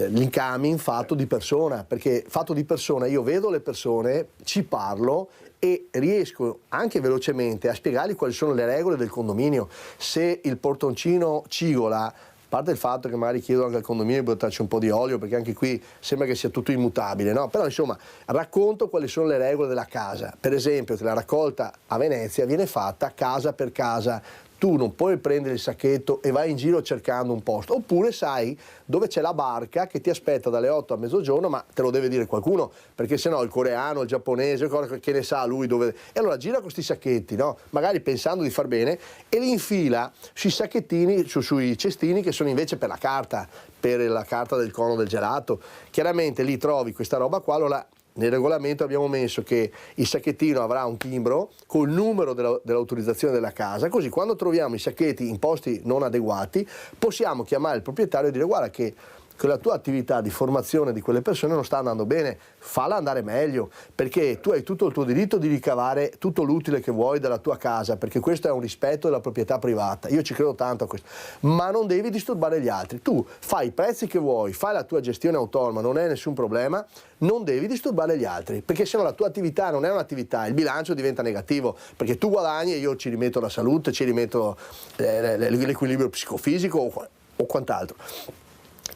B: l'incoming fatto di persona, perché fatto di persona io vedo le persone, ci parlo e riesco anche velocemente a spiegargli quali sono le regole del condominio. Se il portoncino cigola, a parte il fatto che magari chiedo anche al condominio di buttarci un po' di olio, perché anche qui sembra che sia tutto immutabile, no? Però insomma racconto quali sono le regole della casa. Per esempio che la raccolta a Venezia viene fatta casa per casa. Tu non puoi prendere il sacchetto e vai in giro cercando un posto, oppure sai dove c'è la barca che ti aspetta dalle 8 a mezzogiorno, ma te lo deve dire qualcuno, perché sennò il coreano, il giapponese, che ne sa lui dove. E allora gira con questi sacchetti, no? Magari pensando di far bene, e li infila sui sacchettini, sui cestini che sono invece per la carta del cono del gelato. Chiaramente lì trovi questa roba qua, allora nel regolamento abbiamo messo che il sacchettino avrà un timbro col numero dell'autorizzazione della casa, così quando troviamo i sacchetti in posti non adeguati possiamo chiamare il proprietario e dire guarda che la tua attività di formazione di quelle persone non sta andando bene, falla andare meglio, perché tu hai tutto il tuo diritto di ricavare tutto l'utile che vuoi dalla tua casa, perché questo è un rispetto della proprietà privata, io ci credo tanto a questo, ma non devi disturbare gli altri, tu fai i prezzi che vuoi, fai la tua gestione autonoma, non è nessun problema, non devi disturbare gli altri, perché se no la tua attività non è un'attività, il bilancio diventa negativo, perché tu guadagni e io ci rimetto la salute, ci rimetto l'equilibrio psicofisico o quant'altro.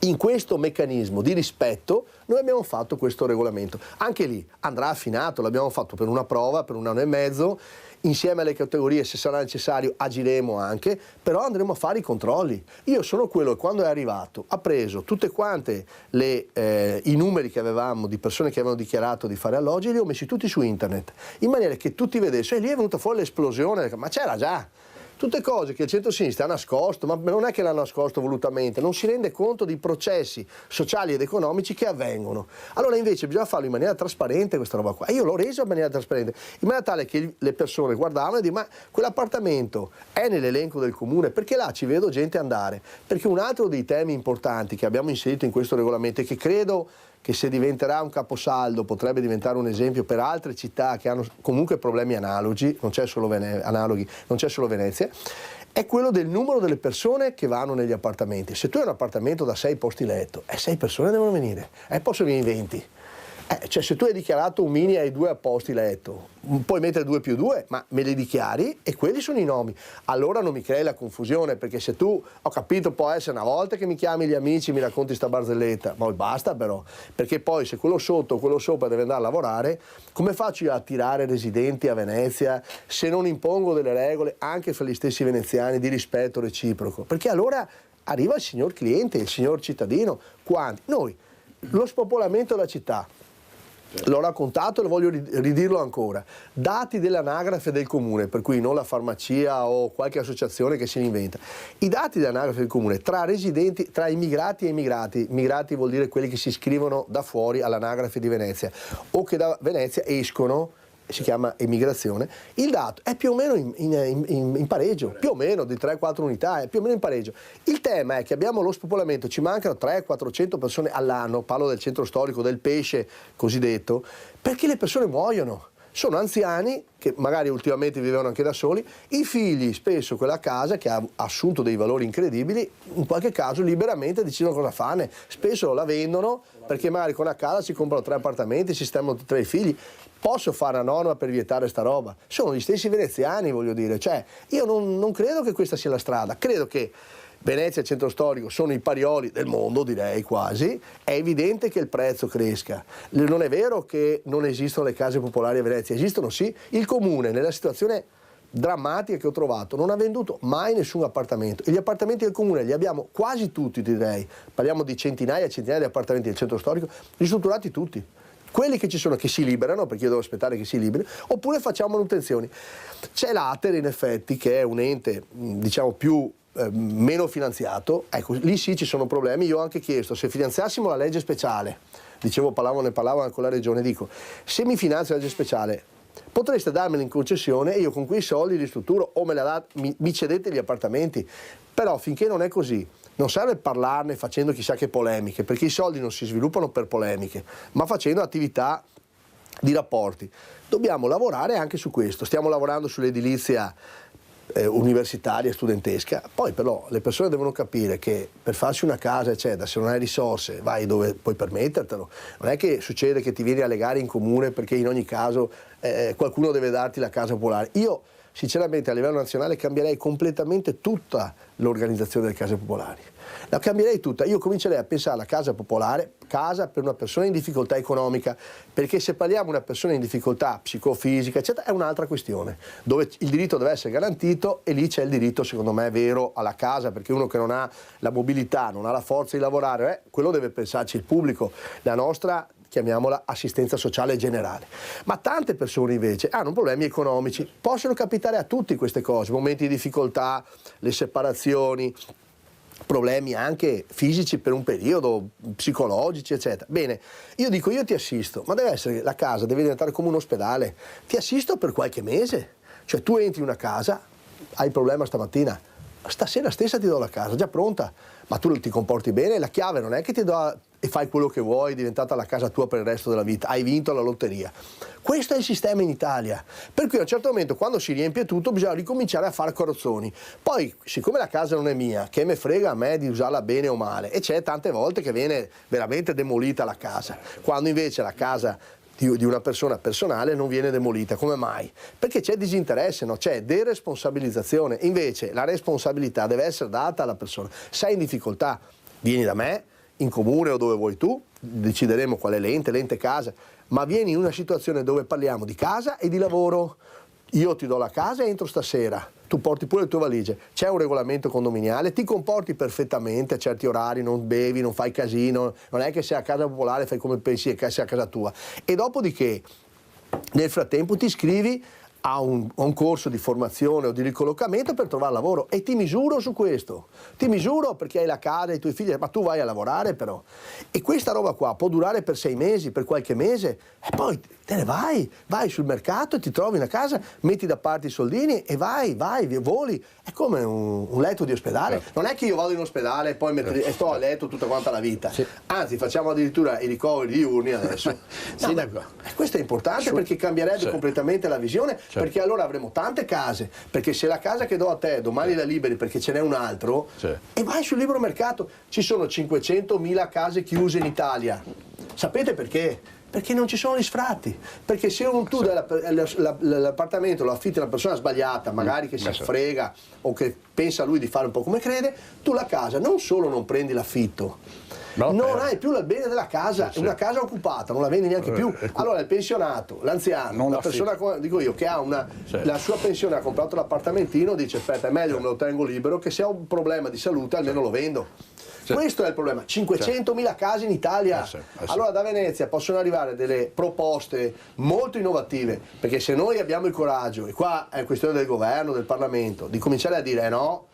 B: In questo meccanismo di rispetto noi abbiamo fatto questo regolamento. Anche lì andrà affinato, l'abbiamo fatto per una prova, per 1 anno e mezzo, insieme alle categorie se sarà necessario agiremo anche, però andremo a fare i controlli. Io sono quello che quando è arrivato ha preso tutte quante i numeri che avevamo di persone che avevano dichiarato di fare alloggi e li ho messi tutti su internet, in maniera che tutti vedessero, e lì è venuta fuori l'esplosione, ma c'era già. Tutte cose che il centro-sinistra ha nascosto, ma non è che l'ha nascosto volutamente, non si rende conto dei processi sociali ed economici che avvengono. Allora invece bisogna farlo in maniera trasparente questa roba qua. E io l'ho reso in maniera trasparente, in maniera tale che le persone guardavano e dicevano: ma quell'appartamento è nell'elenco del comune? Perché là ci vedo gente andare. Perché un altro dei temi importanti che abbiamo inserito in questo regolamento e che credo che se diventerà un caposaldo potrebbe diventare un esempio per altre città che hanno comunque problemi analoghi, non c'è solo Venezia, è quello del numero delle persone che vanno negli appartamenti. Se tu hai un appartamento da 6 posti letto, 6 persone devono venire, possono venire 20. Cioè se tu hai dichiarato un mini hai 2 posti letto, puoi mettere 2 più 2, ma me li dichiari e quelli sono i nomi. Allora non mi crei la confusione, perché se tu, ho capito, può essere una volta che mi chiami gli amici, mi racconti sta barzelletta, ma basta però, perché poi se quello sotto o quello sopra deve andare a lavorare, come faccio io a attirare residenti a Venezia se non impongo delle regole anche fra gli stessi veneziani di rispetto reciproco? Perché allora arriva il signor cliente, il signor cittadino. Noi, lo spopolamento della città, l'ho raccontato e lo voglio ridirlo ancora. Dati dell'anagrafe del comune, per cui non la farmacia o qualche associazione che se ne inventa. I dati dell'anagrafe del comune tra residenti, tra immigrati e immigrati, migrati vuol dire quelli che si iscrivono da fuori all'anagrafe di Venezia o che da Venezia escono, si chiama emigrazione, il dato è più o meno in pareggio, più o meno di 3-4 unità, è più o meno in pareggio. Il tema è che abbiamo lo spopolamento, ci mancano 300-400 persone all'anno, parlo del centro storico, del pesce cosiddetto, perché le persone muoiono. Sono anziani che magari ultimamente vivevano anche da soli, i figli spesso quella casa che ha assunto dei valori incredibili, in qualche caso liberamente decidono cosa fare, spesso la vendono perché magari con una casa si comprano 3 appartamenti, sistemano tutti e 3 i figli. Posso fare una norma per vietare sta roba? Sono gli stessi veneziani, voglio dire, cioè io non credo che questa sia la strada, credo che Venezia e il centro storico sono i parioli del mondo, direi quasi, è evidente che il prezzo cresca. Non è vero che non esistono le case popolari a Venezia, esistono sì. Il comune, nella situazione drammatica che ho trovato, non ha venduto mai nessun appartamento. E gli appartamenti del comune li abbiamo quasi tutti, direi, parliamo di centinaia e centinaia di appartamenti del centro storico, ristrutturati tutti. Quelli che ci sono che si liberano, perché io devo aspettare che si liberi, oppure facciamo manutenzioni. C'è l'Ater in effetti, che è un ente diciamo più meno finanziato, ecco, lì sì ci sono problemi. Io ho anche chiesto, se finanziassimo la legge speciale, ne parlavo con la regione, dico, se mi finanzia la legge speciale, potreste darmela in concessione e io con quei soldi li strutturo, o mi cedete gli appartamenti. Però finché non è così, non serve parlarne facendo chissà che polemiche, perché i soldi non si sviluppano per polemiche, ma facendo attività di rapporti. Dobbiamo lavorare anche su questo, stiamo lavorando sull'edilizia universitaria e studentesca, poi però le persone devono capire che per farsi una casa eccetera, se non hai risorse vai dove puoi permettertelo, non è che succede che ti vieni a legare in comune perché in ogni caso qualcuno deve darti la casa popolare. Io sinceramente a livello nazionale cambierei completamente tutta l'organizzazione delle case popolari, la cambierei tutta. Io comincerei a pensare alla casa popolare, casa per una persona in difficoltà economica, perché se parliamo di una persona in difficoltà psicofisica eccetera è un'altra questione, dove il diritto deve essere garantito e lì c'è il diritto secondo me vero alla casa, perché uno che non ha la mobilità, non ha la forza di lavorare, quello deve pensarci il pubblico, la nostra chiamiamola assistenza sociale generale. Ma tante persone invece hanno problemi economici, possono capitare a tutti queste cose, momenti di difficoltà, le separazioni, problemi anche fisici per un periodo, psicologici eccetera. Bene, io dico io ti assisto, ma deve essere, la casa deve diventare come un ospedale, ti assisto per qualche mese, cioè tu entri in una casa, hai problema stamattina, stasera stessa ti do la casa, già pronta, ma tu ti comporti bene, la chiave non è che ti do e fai quello che vuoi, è diventata la casa tua per il resto della vita, hai vinto la lotteria. Questo è il sistema in Italia, per cui a un certo momento quando si riempie tutto bisogna ricominciare a fare carrozzoni. Poi siccome la casa non è mia, che me frega a me di usarla bene o male, e c'è tante volte che viene veramente demolita la casa, quando invece la casa di una persona personale non viene demolita. Come mai? Perché c'è disinteresse, no? C'è deresponsabilizzazione. Invece la responsabilità deve essere data alla persona. Sei in difficoltà, vieni da me, in comune o dove vuoi tu, decideremo qual è l'ente casa, ma vieni in una situazione dove parliamo di casa e di lavoro. Io ti do la casa e entro stasera, tu porti pure le tue valigie, c'è un regolamento condominiale, ti comporti perfettamente a certi orari, non bevi, non fai casino, non è che sei a casa popolare fai come pensi che sia a casa tua. E dopodiché nel frattempo ti iscrivi a un corso di formazione o di ricollocamento per trovare lavoro, e ti misuro su questo, ti misuro perché hai la casa, i tuoi figli, ma tu vai a lavorare però, e questa roba qua può durare per 6 mesi, per qualche mese, e poi te ne vai sul mercato e ti trovi una casa, metti da parte i soldini e vai, voli, è come un letto di ospedale. Non è che io vado in ospedale e poi e sto a letto tutta quanta la vita, anzi facciamo addirittura i ricoveri diurni adesso. Questo è importante perché cambierebbe completamente la visione, perché allora avremo tante case, perché se la casa che do a te domani la liberi perché ce n'è un altro, e vai sul libero mercato, ci sono 500.000 case chiuse in Italia. Sapete perché? Perché non ci sono gli sfratti, perché se tu l'appartamento lo affitti a una persona sbagliata, magari che si frega o che pensa lui di fare un po' come crede, tu la casa non solo non prendi l'affitto, non hai più il bene della casa, è una casa occupata, non la vendi neanche più. Allora il pensionato, l'anziano, la persona, dico io, che ha la sua pensione, ha comprato l'appartamentino, dice aspetta, è meglio me lo tengo libero, che se ho un problema di salute almeno lo vendo. Questo è il problema, 500.000 case in Italia. Allora da Venezia possono arrivare delle proposte molto innovative, perché se noi abbiamo il coraggio, e qua è questione del governo, del Parlamento, di cominciare a dire no,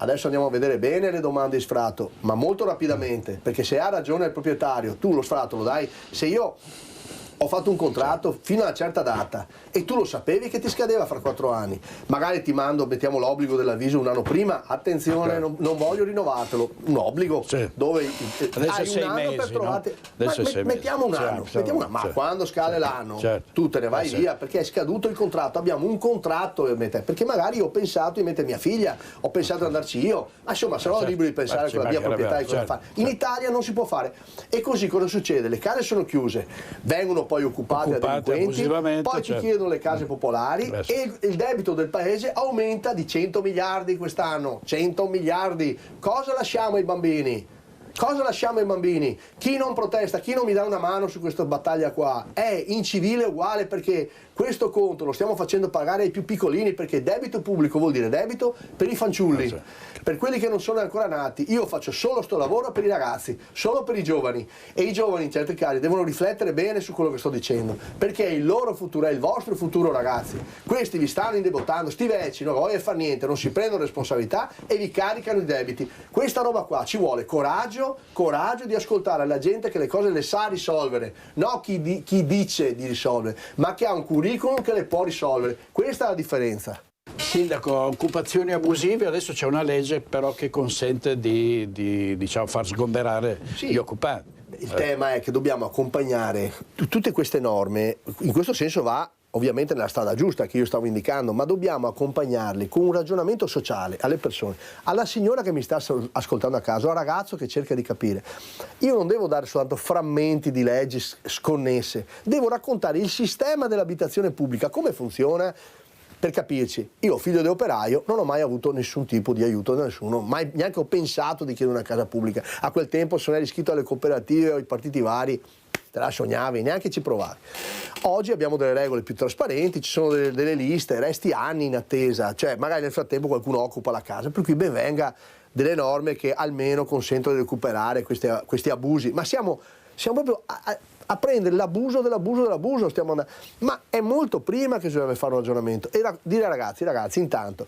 B: adesso andiamo a vedere bene le domande di sfratto, ma molto rapidamente, perché se ha ragione il proprietario, tu lo sfratto lo dai. Se io ho fatto un contratto fino a una certa data e tu lo sapevi che ti scadeva fra 4 anni, magari ti mando, mettiamo l'obbligo dell'avviso un anno prima, attenzione, non voglio rinnovartelo, un obbligo dove hai un anno per trovarti, mettiamo un anno, ma quando scade l'anno tu te ne vai via perché è scaduto il contratto. Abbiamo un contratto perché magari ho pensato di mettere mia figlia, ho pensato di andarci io, ma insomma sarò libero di pensare con la mia proprietà di cosa fare. In Italia non si può fare, e così cosa succede? Le case sono chiuse, vengono poi occupate da delinquenti, poi ci chiedono le case popolari e il debito del paese aumenta di 100 miliardi quest'anno, 100 miliardi. Cosa lasciamo ai bambini? Cosa lasciamo ai bambini? Chi non protesta, chi non mi dà una mano su questa battaglia qua è incivile uguale, perché questo conto lo stiamo facendo pagare ai più piccolini, perché debito pubblico vuol dire debito per i fanciulli, per quelli che non sono ancora nati. Io faccio solo sto lavoro per i ragazzi, solo per i giovani, e i giovani in certi casi devono riflettere bene su quello che sto dicendo, perché il loro futuro è il vostro futuro, ragazzi. Questi vi stanno indebittando, sti vecchi non vogliono fare niente, non si prendono responsabilità e vi caricano i debiti. Questa roba qua ci vuole coraggio di ascoltare la gente che le cose le sa risolvere, non chi dice di risolvere, ma che ha un curriculum che le può risolvere. Questa è la differenza.
A: Sindaco, occupazioni abusive, adesso c'è una legge però che consente di diciamo, far sgomberare gli occupanti.
B: Il tema è che dobbiamo accompagnare tutte queste norme, in questo senso va ovviamente nella strada giusta che io stavo indicando, ma dobbiamo accompagnarli con un ragionamento sociale alle persone, alla signora che mi sta ascoltando a casa, al ragazzo che cerca di capire. Io non devo dare soltanto frammenti di leggi sconnesse, devo raccontare il sistema dell'abitazione pubblica, come funziona. Per capirci, io figlio di operaio non ho mai avuto nessun tipo di aiuto da nessuno, mai neanche ho pensato di chiedere una casa pubblica. A quel tempo se non eri iscritto alle cooperative o ai partiti vari, te la sognavi, neanche ci provavi. Oggi abbiamo delle regole più trasparenti, ci sono delle liste, resti anni in attesa, cioè magari nel frattempo qualcuno occupa la casa, per cui ben venga delle norme che almeno consentono di recuperare questi abusi, ma siamo proprio a prendere l'abuso dell'abuso, stiamo andando. Ma è molto prima che bisogna fare un ragionamento e dire ai ragazzi, intanto,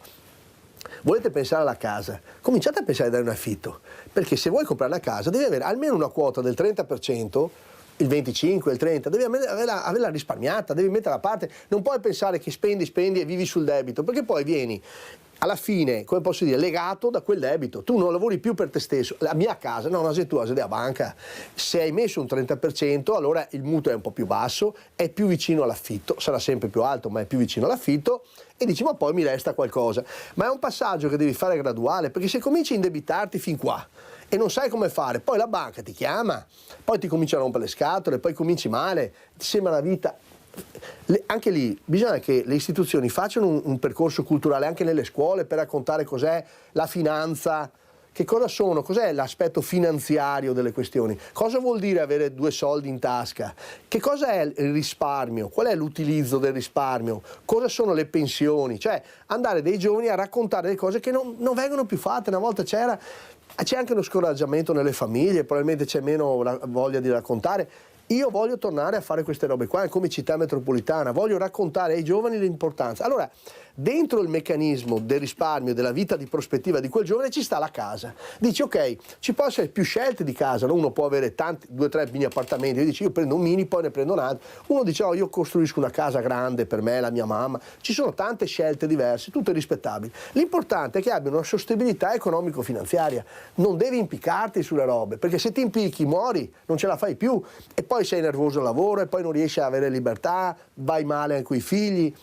B: volete pensare alla casa, cominciate a pensare a dare un affitto, perché se vuoi comprare la casa devi avere almeno una quota del 30%, il 25, il 30, devi averla risparmiata, devi metterla da parte, non puoi pensare che spendi e vivi sul debito, perché poi vieni alla fine, come posso dire, legato da quel debito. Tu non lavori più per te stesso. La mia casa, no, se tu sei della banca, se hai messo un 30%, allora il mutuo è un po' più basso, è più vicino all'affitto, sarà sempre più alto, ma è più vicino all'affitto, e dici, ma poi mi resta qualcosa. Ma è un passaggio che devi fare graduale, perché se cominci a indebitarti fin qua, e non sai come fare, poi la banca ti chiama, poi ti comincia a rompere le scatole, poi cominci male, ti sembra la vita. Anche lì bisogna che le istituzioni facciano un percorso culturale anche nelle scuole per raccontare cos'è la finanza, che cosa sono, cos'è l'aspetto finanziario delle questioni, cosa vuol dire avere 2 soldi in tasca, che cosa è il risparmio, qual è l'utilizzo del risparmio, cosa sono le pensioni, cioè andare dei giovani a raccontare delle cose che non vengono più fatte. Una volta c'è anche uno scoraggiamento nelle famiglie, probabilmente c'è meno voglia di raccontare. io voglio tornare a fare queste robe qua come città metropolitana, voglio raccontare ai giovani l'importanza. Allora, dentro il meccanismo del risparmio, della vita di prospettiva di quel giovane ci sta la casa. Dici ok, ci possono essere più scelte di casa, no? Uno può avere tanti, 2 o 3 mini appartamenti, io dici io prendo un mini, poi ne prendo un altro. Uno dice no, io costruisco una casa grande per me, la mia mamma. Ci sono tante scelte diverse, tutte rispettabili. L'importante è che abbiano una sostenibilità economico-finanziaria. Non devi impiccarti sulle robe, perché se ti impicchi muori, non ce la fai più e poi sei nervoso al lavoro e poi non riesci a avere libertà, vai male anche con i figli.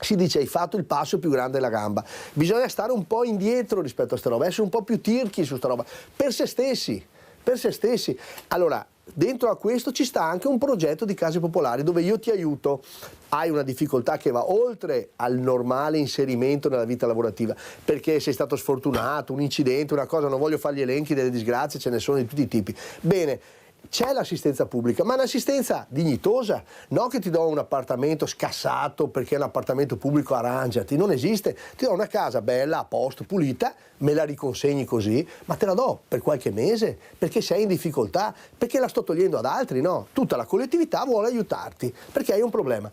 B: Si dice hai fatto il passo più grande della gamba. Bisogna stare un po' indietro rispetto a sta roba, essere un po' più tirchi su sta roba, per se stessi. Allora, dentro a questo ci sta anche un progetto di case popolari dove io ti aiuto. Hai una difficoltà che va oltre al normale inserimento nella vita lavorativa, perché sei stato sfortunato, un incidente, una cosa, non voglio fare gli elenchi delle disgrazie, ce ne sono di tutti i tipi. Bene, c'è l'assistenza pubblica, ma un'assistenza dignitosa, non che ti do un appartamento scassato perché è un appartamento pubblico, arrangiati, non esiste, ti do una casa bella, a posto, pulita, me la riconsegni così, ma te la do per qualche mese, perché sei in difficoltà, perché la sto togliendo ad altri, no? Tutta la collettività vuole aiutarti, perché hai un problema.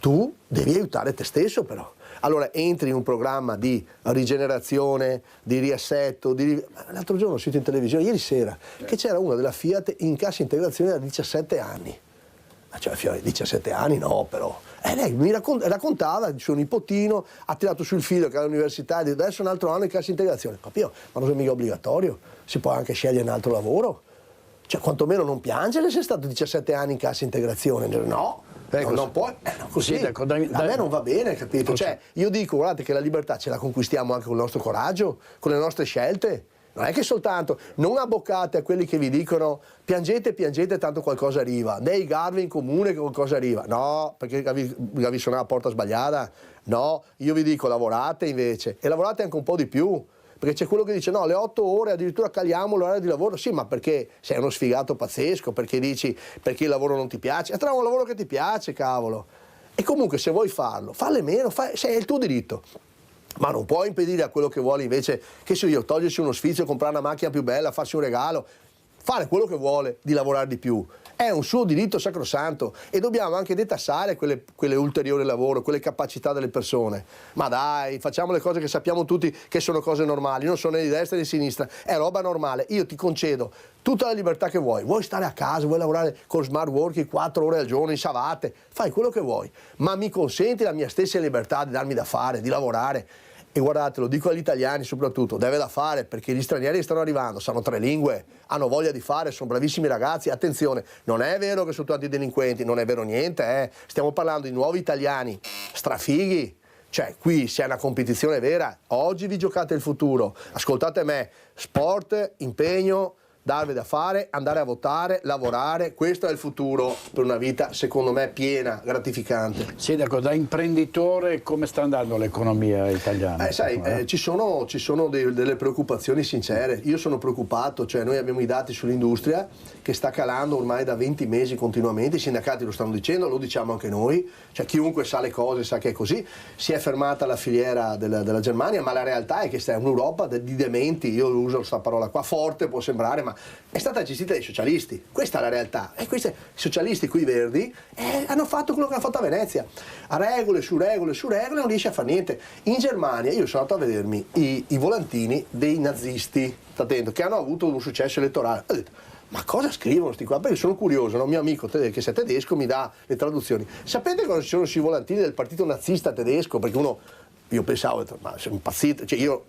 B: Tu devi aiutare te stesso però. Allora entri in un programma di rigenerazione, di riassetto. L'altro giorno ho sentito in televisione, ieri sera, che c'era una della Fiat in cassa integrazione da 17 anni. Ma cioè, 17 anni no, però. Lei mi raccontava di suo nipotino, ha tirato sul figlio che all'università e adesso un altro anno in cassa integrazione. Capito? Ma non è mica obbligatorio, si può anche scegliere un altro lavoro. Cioè, quantomeno non piangere se è stato 17 anni in cassa integrazione. No. Non puoi, così, a me non va bene, capito? Cioè, io dico, guardate che la libertà ce la conquistiamo anche con il nostro coraggio, con le nostre scelte. Non è che soltanto, non abboccate a quelli che vi dicono piangete, tanto qualcosa arriva. Dei garve in comune che qualcosa arriva. No, perché vi suona la porta sbagliata. No, io vi dico lavorate invece, e lavorate anche un po' di più. Perché c'è quello che dice no, le 8 ore addirittura caliamo l'orario di lavoro. Sì, ma perché sei uno sfigato pazzesco, perché dici perché il lavoro non ti piace. E trova un lavoro che ti piace, cavolo. E comunque se vuoi farlo, falle meno, è il tuo diritto. Ma non puoi impedire a quello che vuole invece, che so io, togliersi uno sfizio, comprare una macchina più bella, farsi un regalo, fare quello che vuole di lavorare di più. È un suo diritto sacrosanto e dobbiamo anche detassare quelle ulteriori lavoro, quelle capacità delle persone. Ma dai, facciamo le cose che sappiamo tutti che sono cose normali, non sono né di destra né di sinistra, è roba normale. Io ti concedo tutta la libertà che vuoi stare a casa, vuoi lavorare con smart working 4 ore al giorno in savate, fai quello che vuoi, ma mi consenti la mia stessa libertà di darmi da fare, di lavorare. E guardate, lo dico agli italiani soprattutto, deve da fare perché gli stranieri che stanno arrivando sanno 3 lingue, hanno voglia di fare, sono bravissimi ragazzi. Attenzione, non è vero che sono tutti delinquenti, non è vero niente, stiamo parlando di nuovi italiani strafighi. Cioè, qui c'è una competizione vera, oggi vi giocate il futuro, ascoltate me, sport, impegno, darvi da fare, andare a votare, lavorare, questo è il futuro per una vita secondo me piena, gratificante.
A: Sì, d'accordo. Da imprenditore come sta andando l'economia italiana?
B: Ci sono delle preoccupazioni sincere, io sono preoccupato, cioè noi abbiamo i dati sull'industria che sta calando ormai da 20 mesi continuamente, i sindacati lo stanno dicendo, lo diciamo anche noi, cioè chiunque sa le cose sa che è così, si è fermata la filiera della Germania, ma la realtà è che è un'Europa di dementi, io uso questa parola qua, forte può sembrare, ma è stata gestita dai socialisti, questa è la realtà, e questi socialisti qui verdi hanno fatto quello che hanno fatto a Venezia, a regole su regole su regole, non riesce a fare niente. In Germania io sono andato a vedermi i volantini dei nazisti, sta attento, che hanno avuto un successo elettorale, ho detto ma cosa scrivono sti qua? Perché sono curioso, no? Un mio amico che è tedesco mi dà le traduzioni. Sapete cosa ci sono sui volantini del partito nazista tedesco? Perché io pensavo, ma sono impazzito, cioè io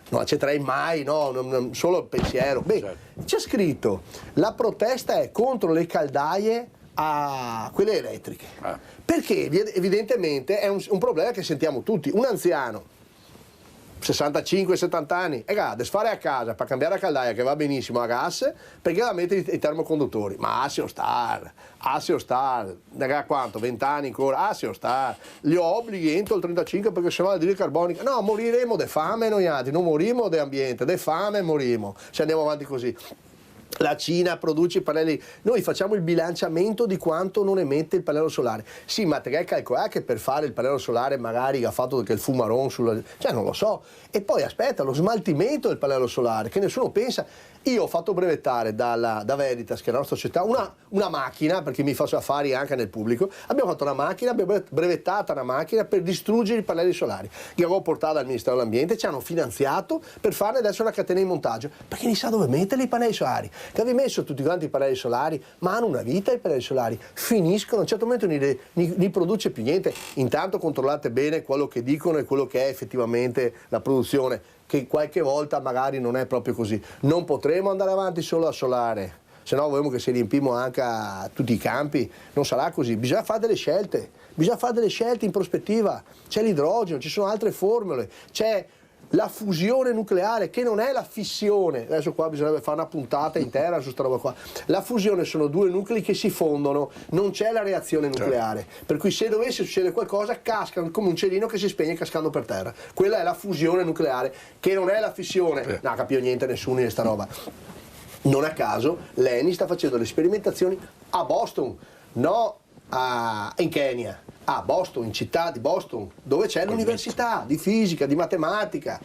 B: non accetterei mai, no, solo il pensiero. Beh, certo. C'è scritto, la protesta è contro le caldaie a quelle elettriche. Perché evidentemente è un problema che sentiamo tutti. Un anziano, 65-70 anni, deve fare a casa per cambiare la caldaia che va benissimo a gas, perché la mette i termoconduttori. Ma Assio Star, da quanto? 20 anni ancora, Assio Star, li obblighi entro il 35 perché sennò la diretta carbonica, no, moriremo di fame noi altri, non moriremo di ambiente, di fame moriremo, se andiamo avanti così. La Cina produce i pannelli, noi facciamo il bilanciamento di quanto non emette il pannello solare. Sì, ma te che calcolare che per fare il pannello solare magari ha fatto che il fumaron cioè non lo so. E poi aspetta, lo smaltimento del pannello solare, che nessuno pensa. Io ho fatto brevettare da Veritas, che è la nostra società, una macchina, perché mi faccio affari anche nel pubblico. Abbiamo fatto una macchina, abbiamo brevettata una macchina per distruggere i pannelli solari, che avevo portato al Ministero dell'Ambiente, ci hanno finanziato per farne adesso una catena di montaggio, perché non sa dove mettere i pannelli solari. Che avevi messo tutti quanti i pannelli solari, ma hanno una vita i pannelli solari, finiscono, a un certo momento non produce più niente. Intanto controllate bene quello che dicono e quello che è effettivamente la produzione, che qualche volta magari non è proprio così. Non potremo andare avanti solo a solare, se no vogliamo che si riempimo anche a tutti i campi, non sarà così. Bisogna fare delle scelte in prospettiva. C'è l'idrogeno, ci sono altre formule, c'è la fusione nucleare, che non è la fissione. Adesso qua bisognerebbe fare una puntata intera su sta roba qua. La fusione sono due nuclei che si fondono, non c'è la reazione nucleare, per cui se dovesse succedere qualcosa cascano come un cerino che si spegne cascando per terra. Quella è la fusione nucleare, che non è la fissione. Non capivo niente nessuno di sta roba. Non a caso l'ENI sta facendo le sperimentazioni a Boston, no in Kenya, a Boston, in città di Boston, dove c'è l'università di fisica, di matematica.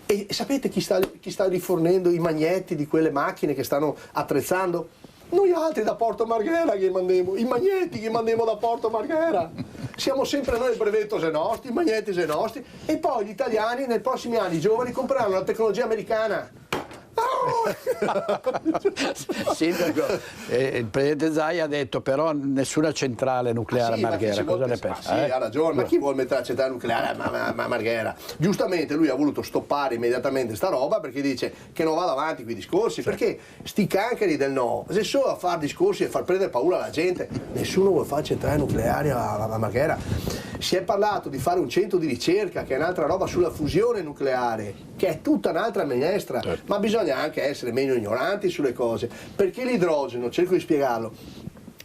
B: E sapete chi sta rifornendo i magnetti di quelle macchine che stanno attrezzando? Noi altri da Porto Marghera che mandiamo, i magnetti che mandiamo da Porto Marghera. Siamo sempre noi il brevetto se nostri, i magnetti se nostri, e poi gli italiani nei prossimi anni, i giovani, compreranno la tecnologia americana.
A: Sindaco, il presidente Zaia ha detto però nessuna centrale nucleare a Marghera, cosa ne pensa?
B: Sì, ha ragione, ma chi vuole mettere la centrale nucleare a Marghera? Giustamente lui ha voluto stoppare immediatamente sta roba, perché dice che non vada avanti quei discorsi, perché sti cancheri del no, se solo a fare discorsi e far prendere paura alla gente, nessuno vuole fare centrale nucleare a Marghera. Si è parlato di fare un centro di ricerca, che è un'altra roba, sulla fusione nucleare, che è tutta un'altra minestra, ma bisogna anche essere meno ignoranti sulle cose, perché l'idrogeno, cerco di spiegarlo,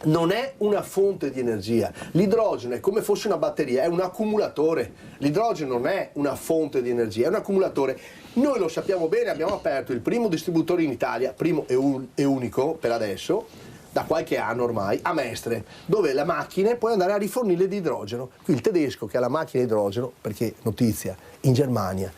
B: non è una fonte di energia. L'idrogeno è come fosse una batteria, è un accumulatore. L'idrogeno non è una fonte di energia, è un accumulatore. Noi lo sappiamo bene, abbiamo aperto il primo distributore in Italia, primo e unico per adesso, da qualche anno ormai, a Mestre, dove la macchina puoi andare a rifornirle di idrogeno. Qui il tedesco che ha la macchina di idrogeno, perché notizia, in Germania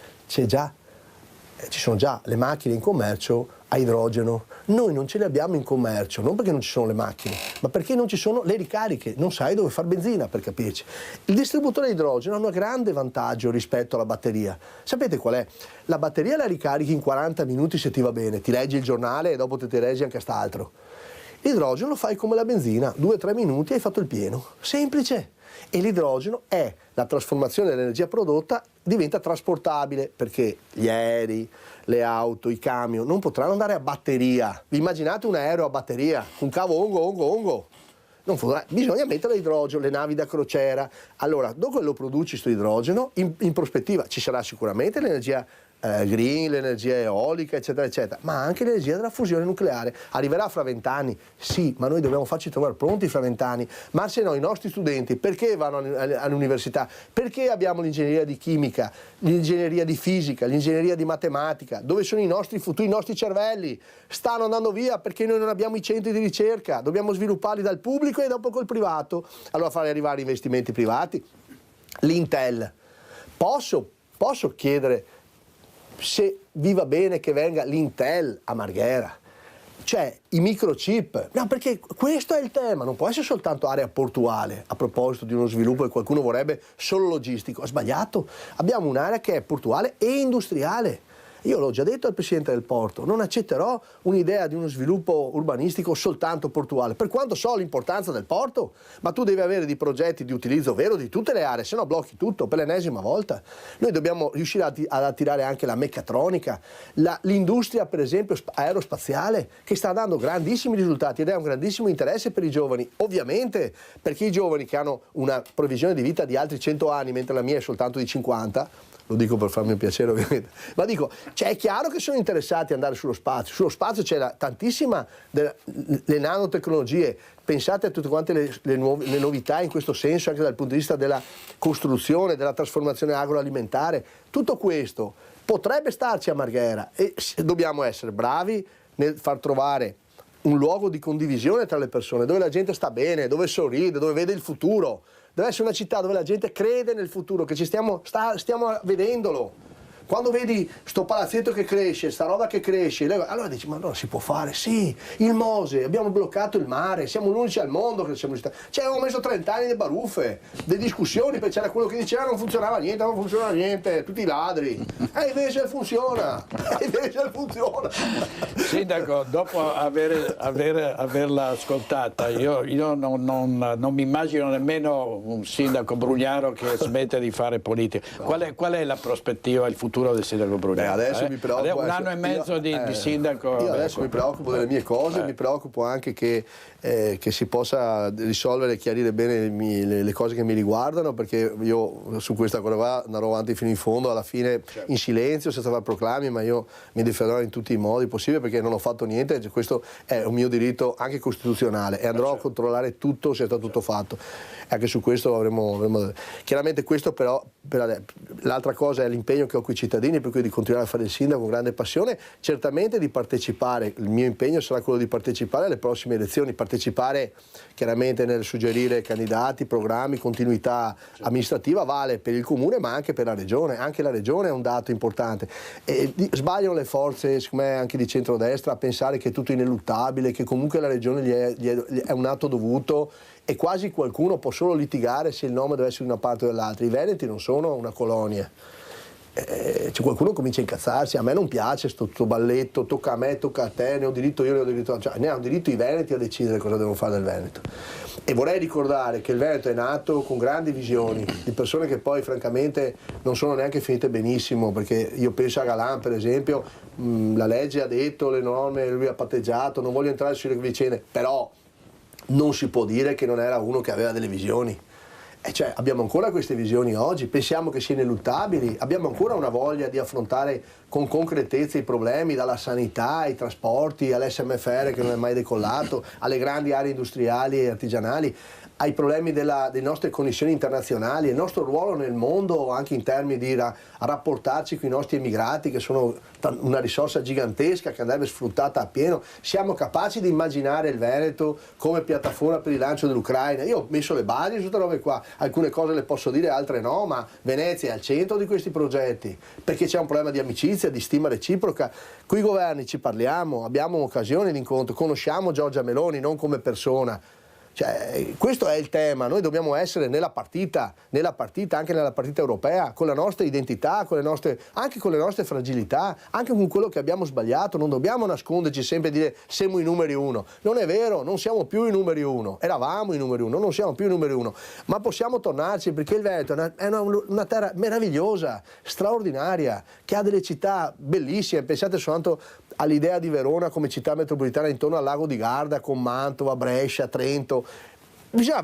B: ci sono già le macchine in commercio a idrogeno. Noi non ce le abbiamo in commercio, non perché non ci sono le macchine, ma perché non ci sono le ricariche, non sai dove far benzina, per capirci. Il distributore di idrogeno ha un grande vantaggio rispetto alla batteria. Sapete qual è? La batteria la ricarichi in 40 minuti se ti va bene, ti leggi il giornale e dopo te leggi anche st'altro. L'idrogeno lo fai come la benzina, 2-3 minuti e hai fatto il pieno. Semplice. E l'idrogeno è la trasformazione dell'energia prodotta, diventa trasportabile, perché gli aerei, le auto, i camion non potranno andare a batteria. Vi immaginate un aereo a batteria? Un cavo ongo? Non potrà. Bisogna mettere l'idrogeno, le navi da crociera. Allora, dopo che lo produci questo idrogeno, in prospettiva ci sarà sicuramente l'energia green, l'energia eolica, eccetera, eccetera, ma anche l'energia della fusione nucleare. Arriverà fra 20 anni? Sì, ma noi dobbiamo farci trovare pronti fra 20 anni. Ma se no, i nostri studenti, perché vanno all'università? Perché abbiamo l'ingegneria di chimica, l'ingegneria di fisica, l'ingegneria di matematica? Dove sono i nostri futuri, i nostri cervelli? Stanno andando via perché noi non abbiamo i centri di ricerca, dobbiamo svilupparli dal pubblico e dopo col privato. Allora fare arrivare investimenti privati. L'Intel. Posso chiedere se vi va bene che venga l'Intel a Marghera, cioè i microchip? No, perché questo è il tema, non può essere soltanto area portuale. A proposito di uno sviluppo che qualcuno vorrebbe solo logistico, ha sbagliato. Abbiamo un'area che è portuale e industriale. Io l'ho già detto al Presidente del Porto, non accetterò un'idea di uno sviluppo urbanistico soltanto portuale, per quanto so l'importanza del porto, ma tu devi avere dei progetti di utilizzo vero di tutte le aree, se no blocchi tutto per l'ennesima volta. Noi dobbiamo riuscire ad attirare anche la meccatronica, l'industria per esempio aerospaziale, che sta dando grandissimi risultati ed è un grandissimo interesse per i giovani, ovviamente perché i giovani che hanno una previsione di vita di altri 100 anni, mentre la mia è soltanto di 50, lo dico per farmi un piacere ovviamente, ma dico, cioè è chiaro che sono interessati ad andare sullo spazio c'è tantissima le nanotecnologie, pensate a tutte quante le novità in questo senso anche dal punto di vista della costruzione, della trasformazione agroalimentare, tutto questo potrebbe starci a Marghera e dobbiamo essere bravi nel far trovare un luogo di condivisione tra le persone, dove la gente sta bene, dove sorride, dove vede il futuro. Deve essere una città dove la gente crede nel futuro, che ci stiamo vedendolo. Quando vedi sto palazzetto che cresce, sta roba che cresce, allora dici, ma allora si può fare? Sì, il Mose, abbiamo bloccato il mare, siamo l'unici al mondo che siamo stati. Cioè, abbiamo messo 30 anni di baruffe, di discussioni, perché c'era quello che diceva non funzionava niente, tutti i ladri. E invece funziona,
A: Sindaco, dopo averla ascoltata, io non mi immagino nemmeno un sindaco Brugnaro che smette di fare politica. Qual è la prospettiva, il futuro del sindaco Brugnaro?
B: Adesso mi preoccupo.
A: Un anno e mezzo di sindaco.
B: Io adesso mi preoccupo delle mie cose, mi preoccupo anche che si possa risolvere e chiarire bene le cose che mi riguardano, perché io su questa cosa qua andrò avanti fino in fondo, alla fine in silenzio, senza fare proclami, ma io mi difenderò in tutti i modi possibili perché non ho fatto niente, questo è un mio diritto anche costituzionale e andrò a controllare tutto se è stato tutto fatto. Anche su questo avremo chiaramente questo, però l'altra cosa è l'impegno che ho con i cittadini, per cui di continuare a fare il sindaco con grande passione, certamente di partecipare, il mio impegno sarà quello di partecipare alle prossime elezioni, partecipare chiaramente nel suggerire candidati, programmi, continuità amministrativa vale per il comune ma anche per la regione, anche la regione è un dato importante. E sbagliano le forze, secondo me anche di centrodestra, a pensare che è tutto ineluttabile, che comunque la regione gli è un atto dovuto e quasi qualcuno può solo litigare se il nome deve essere di una parte o dell'altra. I veneti non sono una colonia. C'è qualcuno che comincia a incazzarsi, a me non piace sto balletto, tocca a me, tocca a te, ne ho diritto io, ne ho diritto, cioè, ne hanno diritto i veneti a decidere cosa devono fare del Veneto. E vorrei ricordare che il Veneto è nato con grandi visioni, di persone che poi francamente non sono neanche finite benissimo, perché io penso a Galan per esempio, la legge ha detto, le norme, lui ha patteggiato, non voglio entrare sulle vicende, però non si può dire che non era uno che aveva delle visioni. Cioè, abbiamo ancora queste visioni oggi, pensiamo che siano ineluttabili, abbiamo ancora una voglia di affrontare con concretezza i problemi, dalla sanità ai trasporti, all'SMFR che non è mai decollato, alle grandi aree industriali e artigianali, ai problemi delle nostre connessioni internazionali, il nostro ruolo nel mondo anche in termini di rapportarci con i nostri emigrati che sono una risorsa gigantesca che andrebbe sfruttata appieno. Siamo capaci di immaginare il Veneto come piattaforma per il lancio dell'Ucraina? Io ho messo le basi su queste robe qua, alcune cose le posso dire, altre no, ma Venezia è al centro di questi progetti perché c'è un problema di amicizia, di stima reciproca. Coi governi ci parliamo, abbiamo occasioni di incontro, conosciamo Giorgia Meloni non come persona. Cioè, questo è il tema, noi dobbiamo essere nella partita, anche nella partita europea, con la nostra identità, anche con le nostre fragilità, anche con quello che abbiamo sbagliato, non dobbiamo nasconderci sempre e dire siamo i numeri uno. Non è vero, non siamo più i numeri uno, eravamo i numeri uno, non siamo più i numeri uno, ma possiamo tornarci perché il Veneto è una terra meravigliosa, straordinaria, che ha delle città bellissime, pensate soltanto all'idea di Verona come città metropolitana intorno al lago di Garda, con Mantova, Brescia, Trento. Bisogna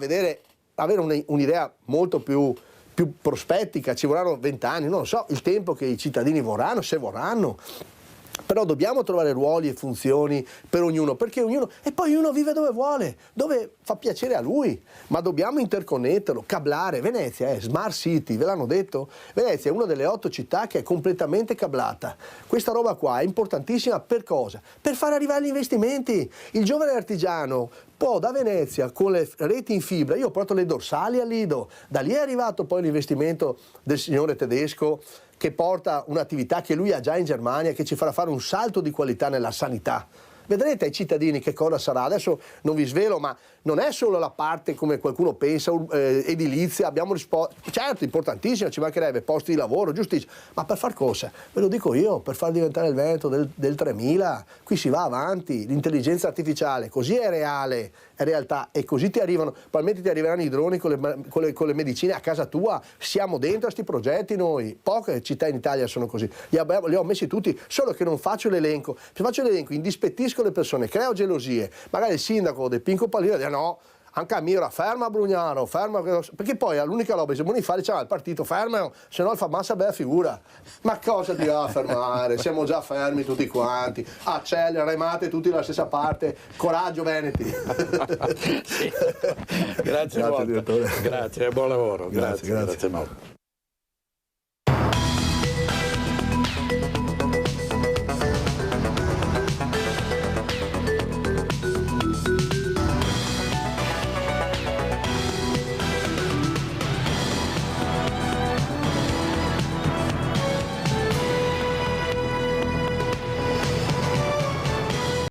B: avere un'idea molto più prospettica, ci vorranno 20 anni, non lo so, il tempo che i cittadini vorranno, se vorranno. Però dobbiamo trovare ruoli e funzioni per ognuno, perché e poi ognuno vive dove vuole, dove fa piacere a lui, ma dobbiamo interconnetterlo, cablare. Venezia è Smart City, ve l'hanno detto? Venezia è una delle 8 città che è completamente cablata. Questa roba qua è importantissima per cosa? Per far arrivare gli investimenti. Il giovane artigiano può da Venezia con le reti in fibra, io ho portato le dorsali a Lido, da lì è arrivato poi l'investimento del signore tedesco che porta un'attività che lui ha già in Germania, che ci farà fare un salto di qualità nella sanità. Vedrete ai cittadini che cosa sarà, adesso non vi svelo, ma non è solo la parte, come qualcuno pensa, edilizia, abbiamo risposto, certo, importantissima, ci mancherebbe, posti di lavoro, giustizia, ma per far cosa? Ve lo dico io, per far diventare il Veneto del 3000, qui si va avanti, l'intelligenza artificiale, così è reale, è realtà, e così probabilmente ti arriveranno i droni con le medicine a casa tua, siamo dentro a questi progetti noi, poche città in Italia sono così, li ho messi tutti, solo che non faccio l'elenco, se faccio l'elenco indispettisco le persone, creo gelosie, magari il sindaco del Pinco Pallino dice no, anche a Mira, ferma Brugnano, ferma, perché poi l'unica roba che Bonifari c'era il partito, fermano, se no il fa massa bella figura. Ma cosa ti va a fermare? Siamo già fermi tutti quanti, accelera, remate tutti dalla stessa parte, coraggio Veneti.
A: Sì. Grazie, direttore. Grazie, buon lavoro, grazie molto.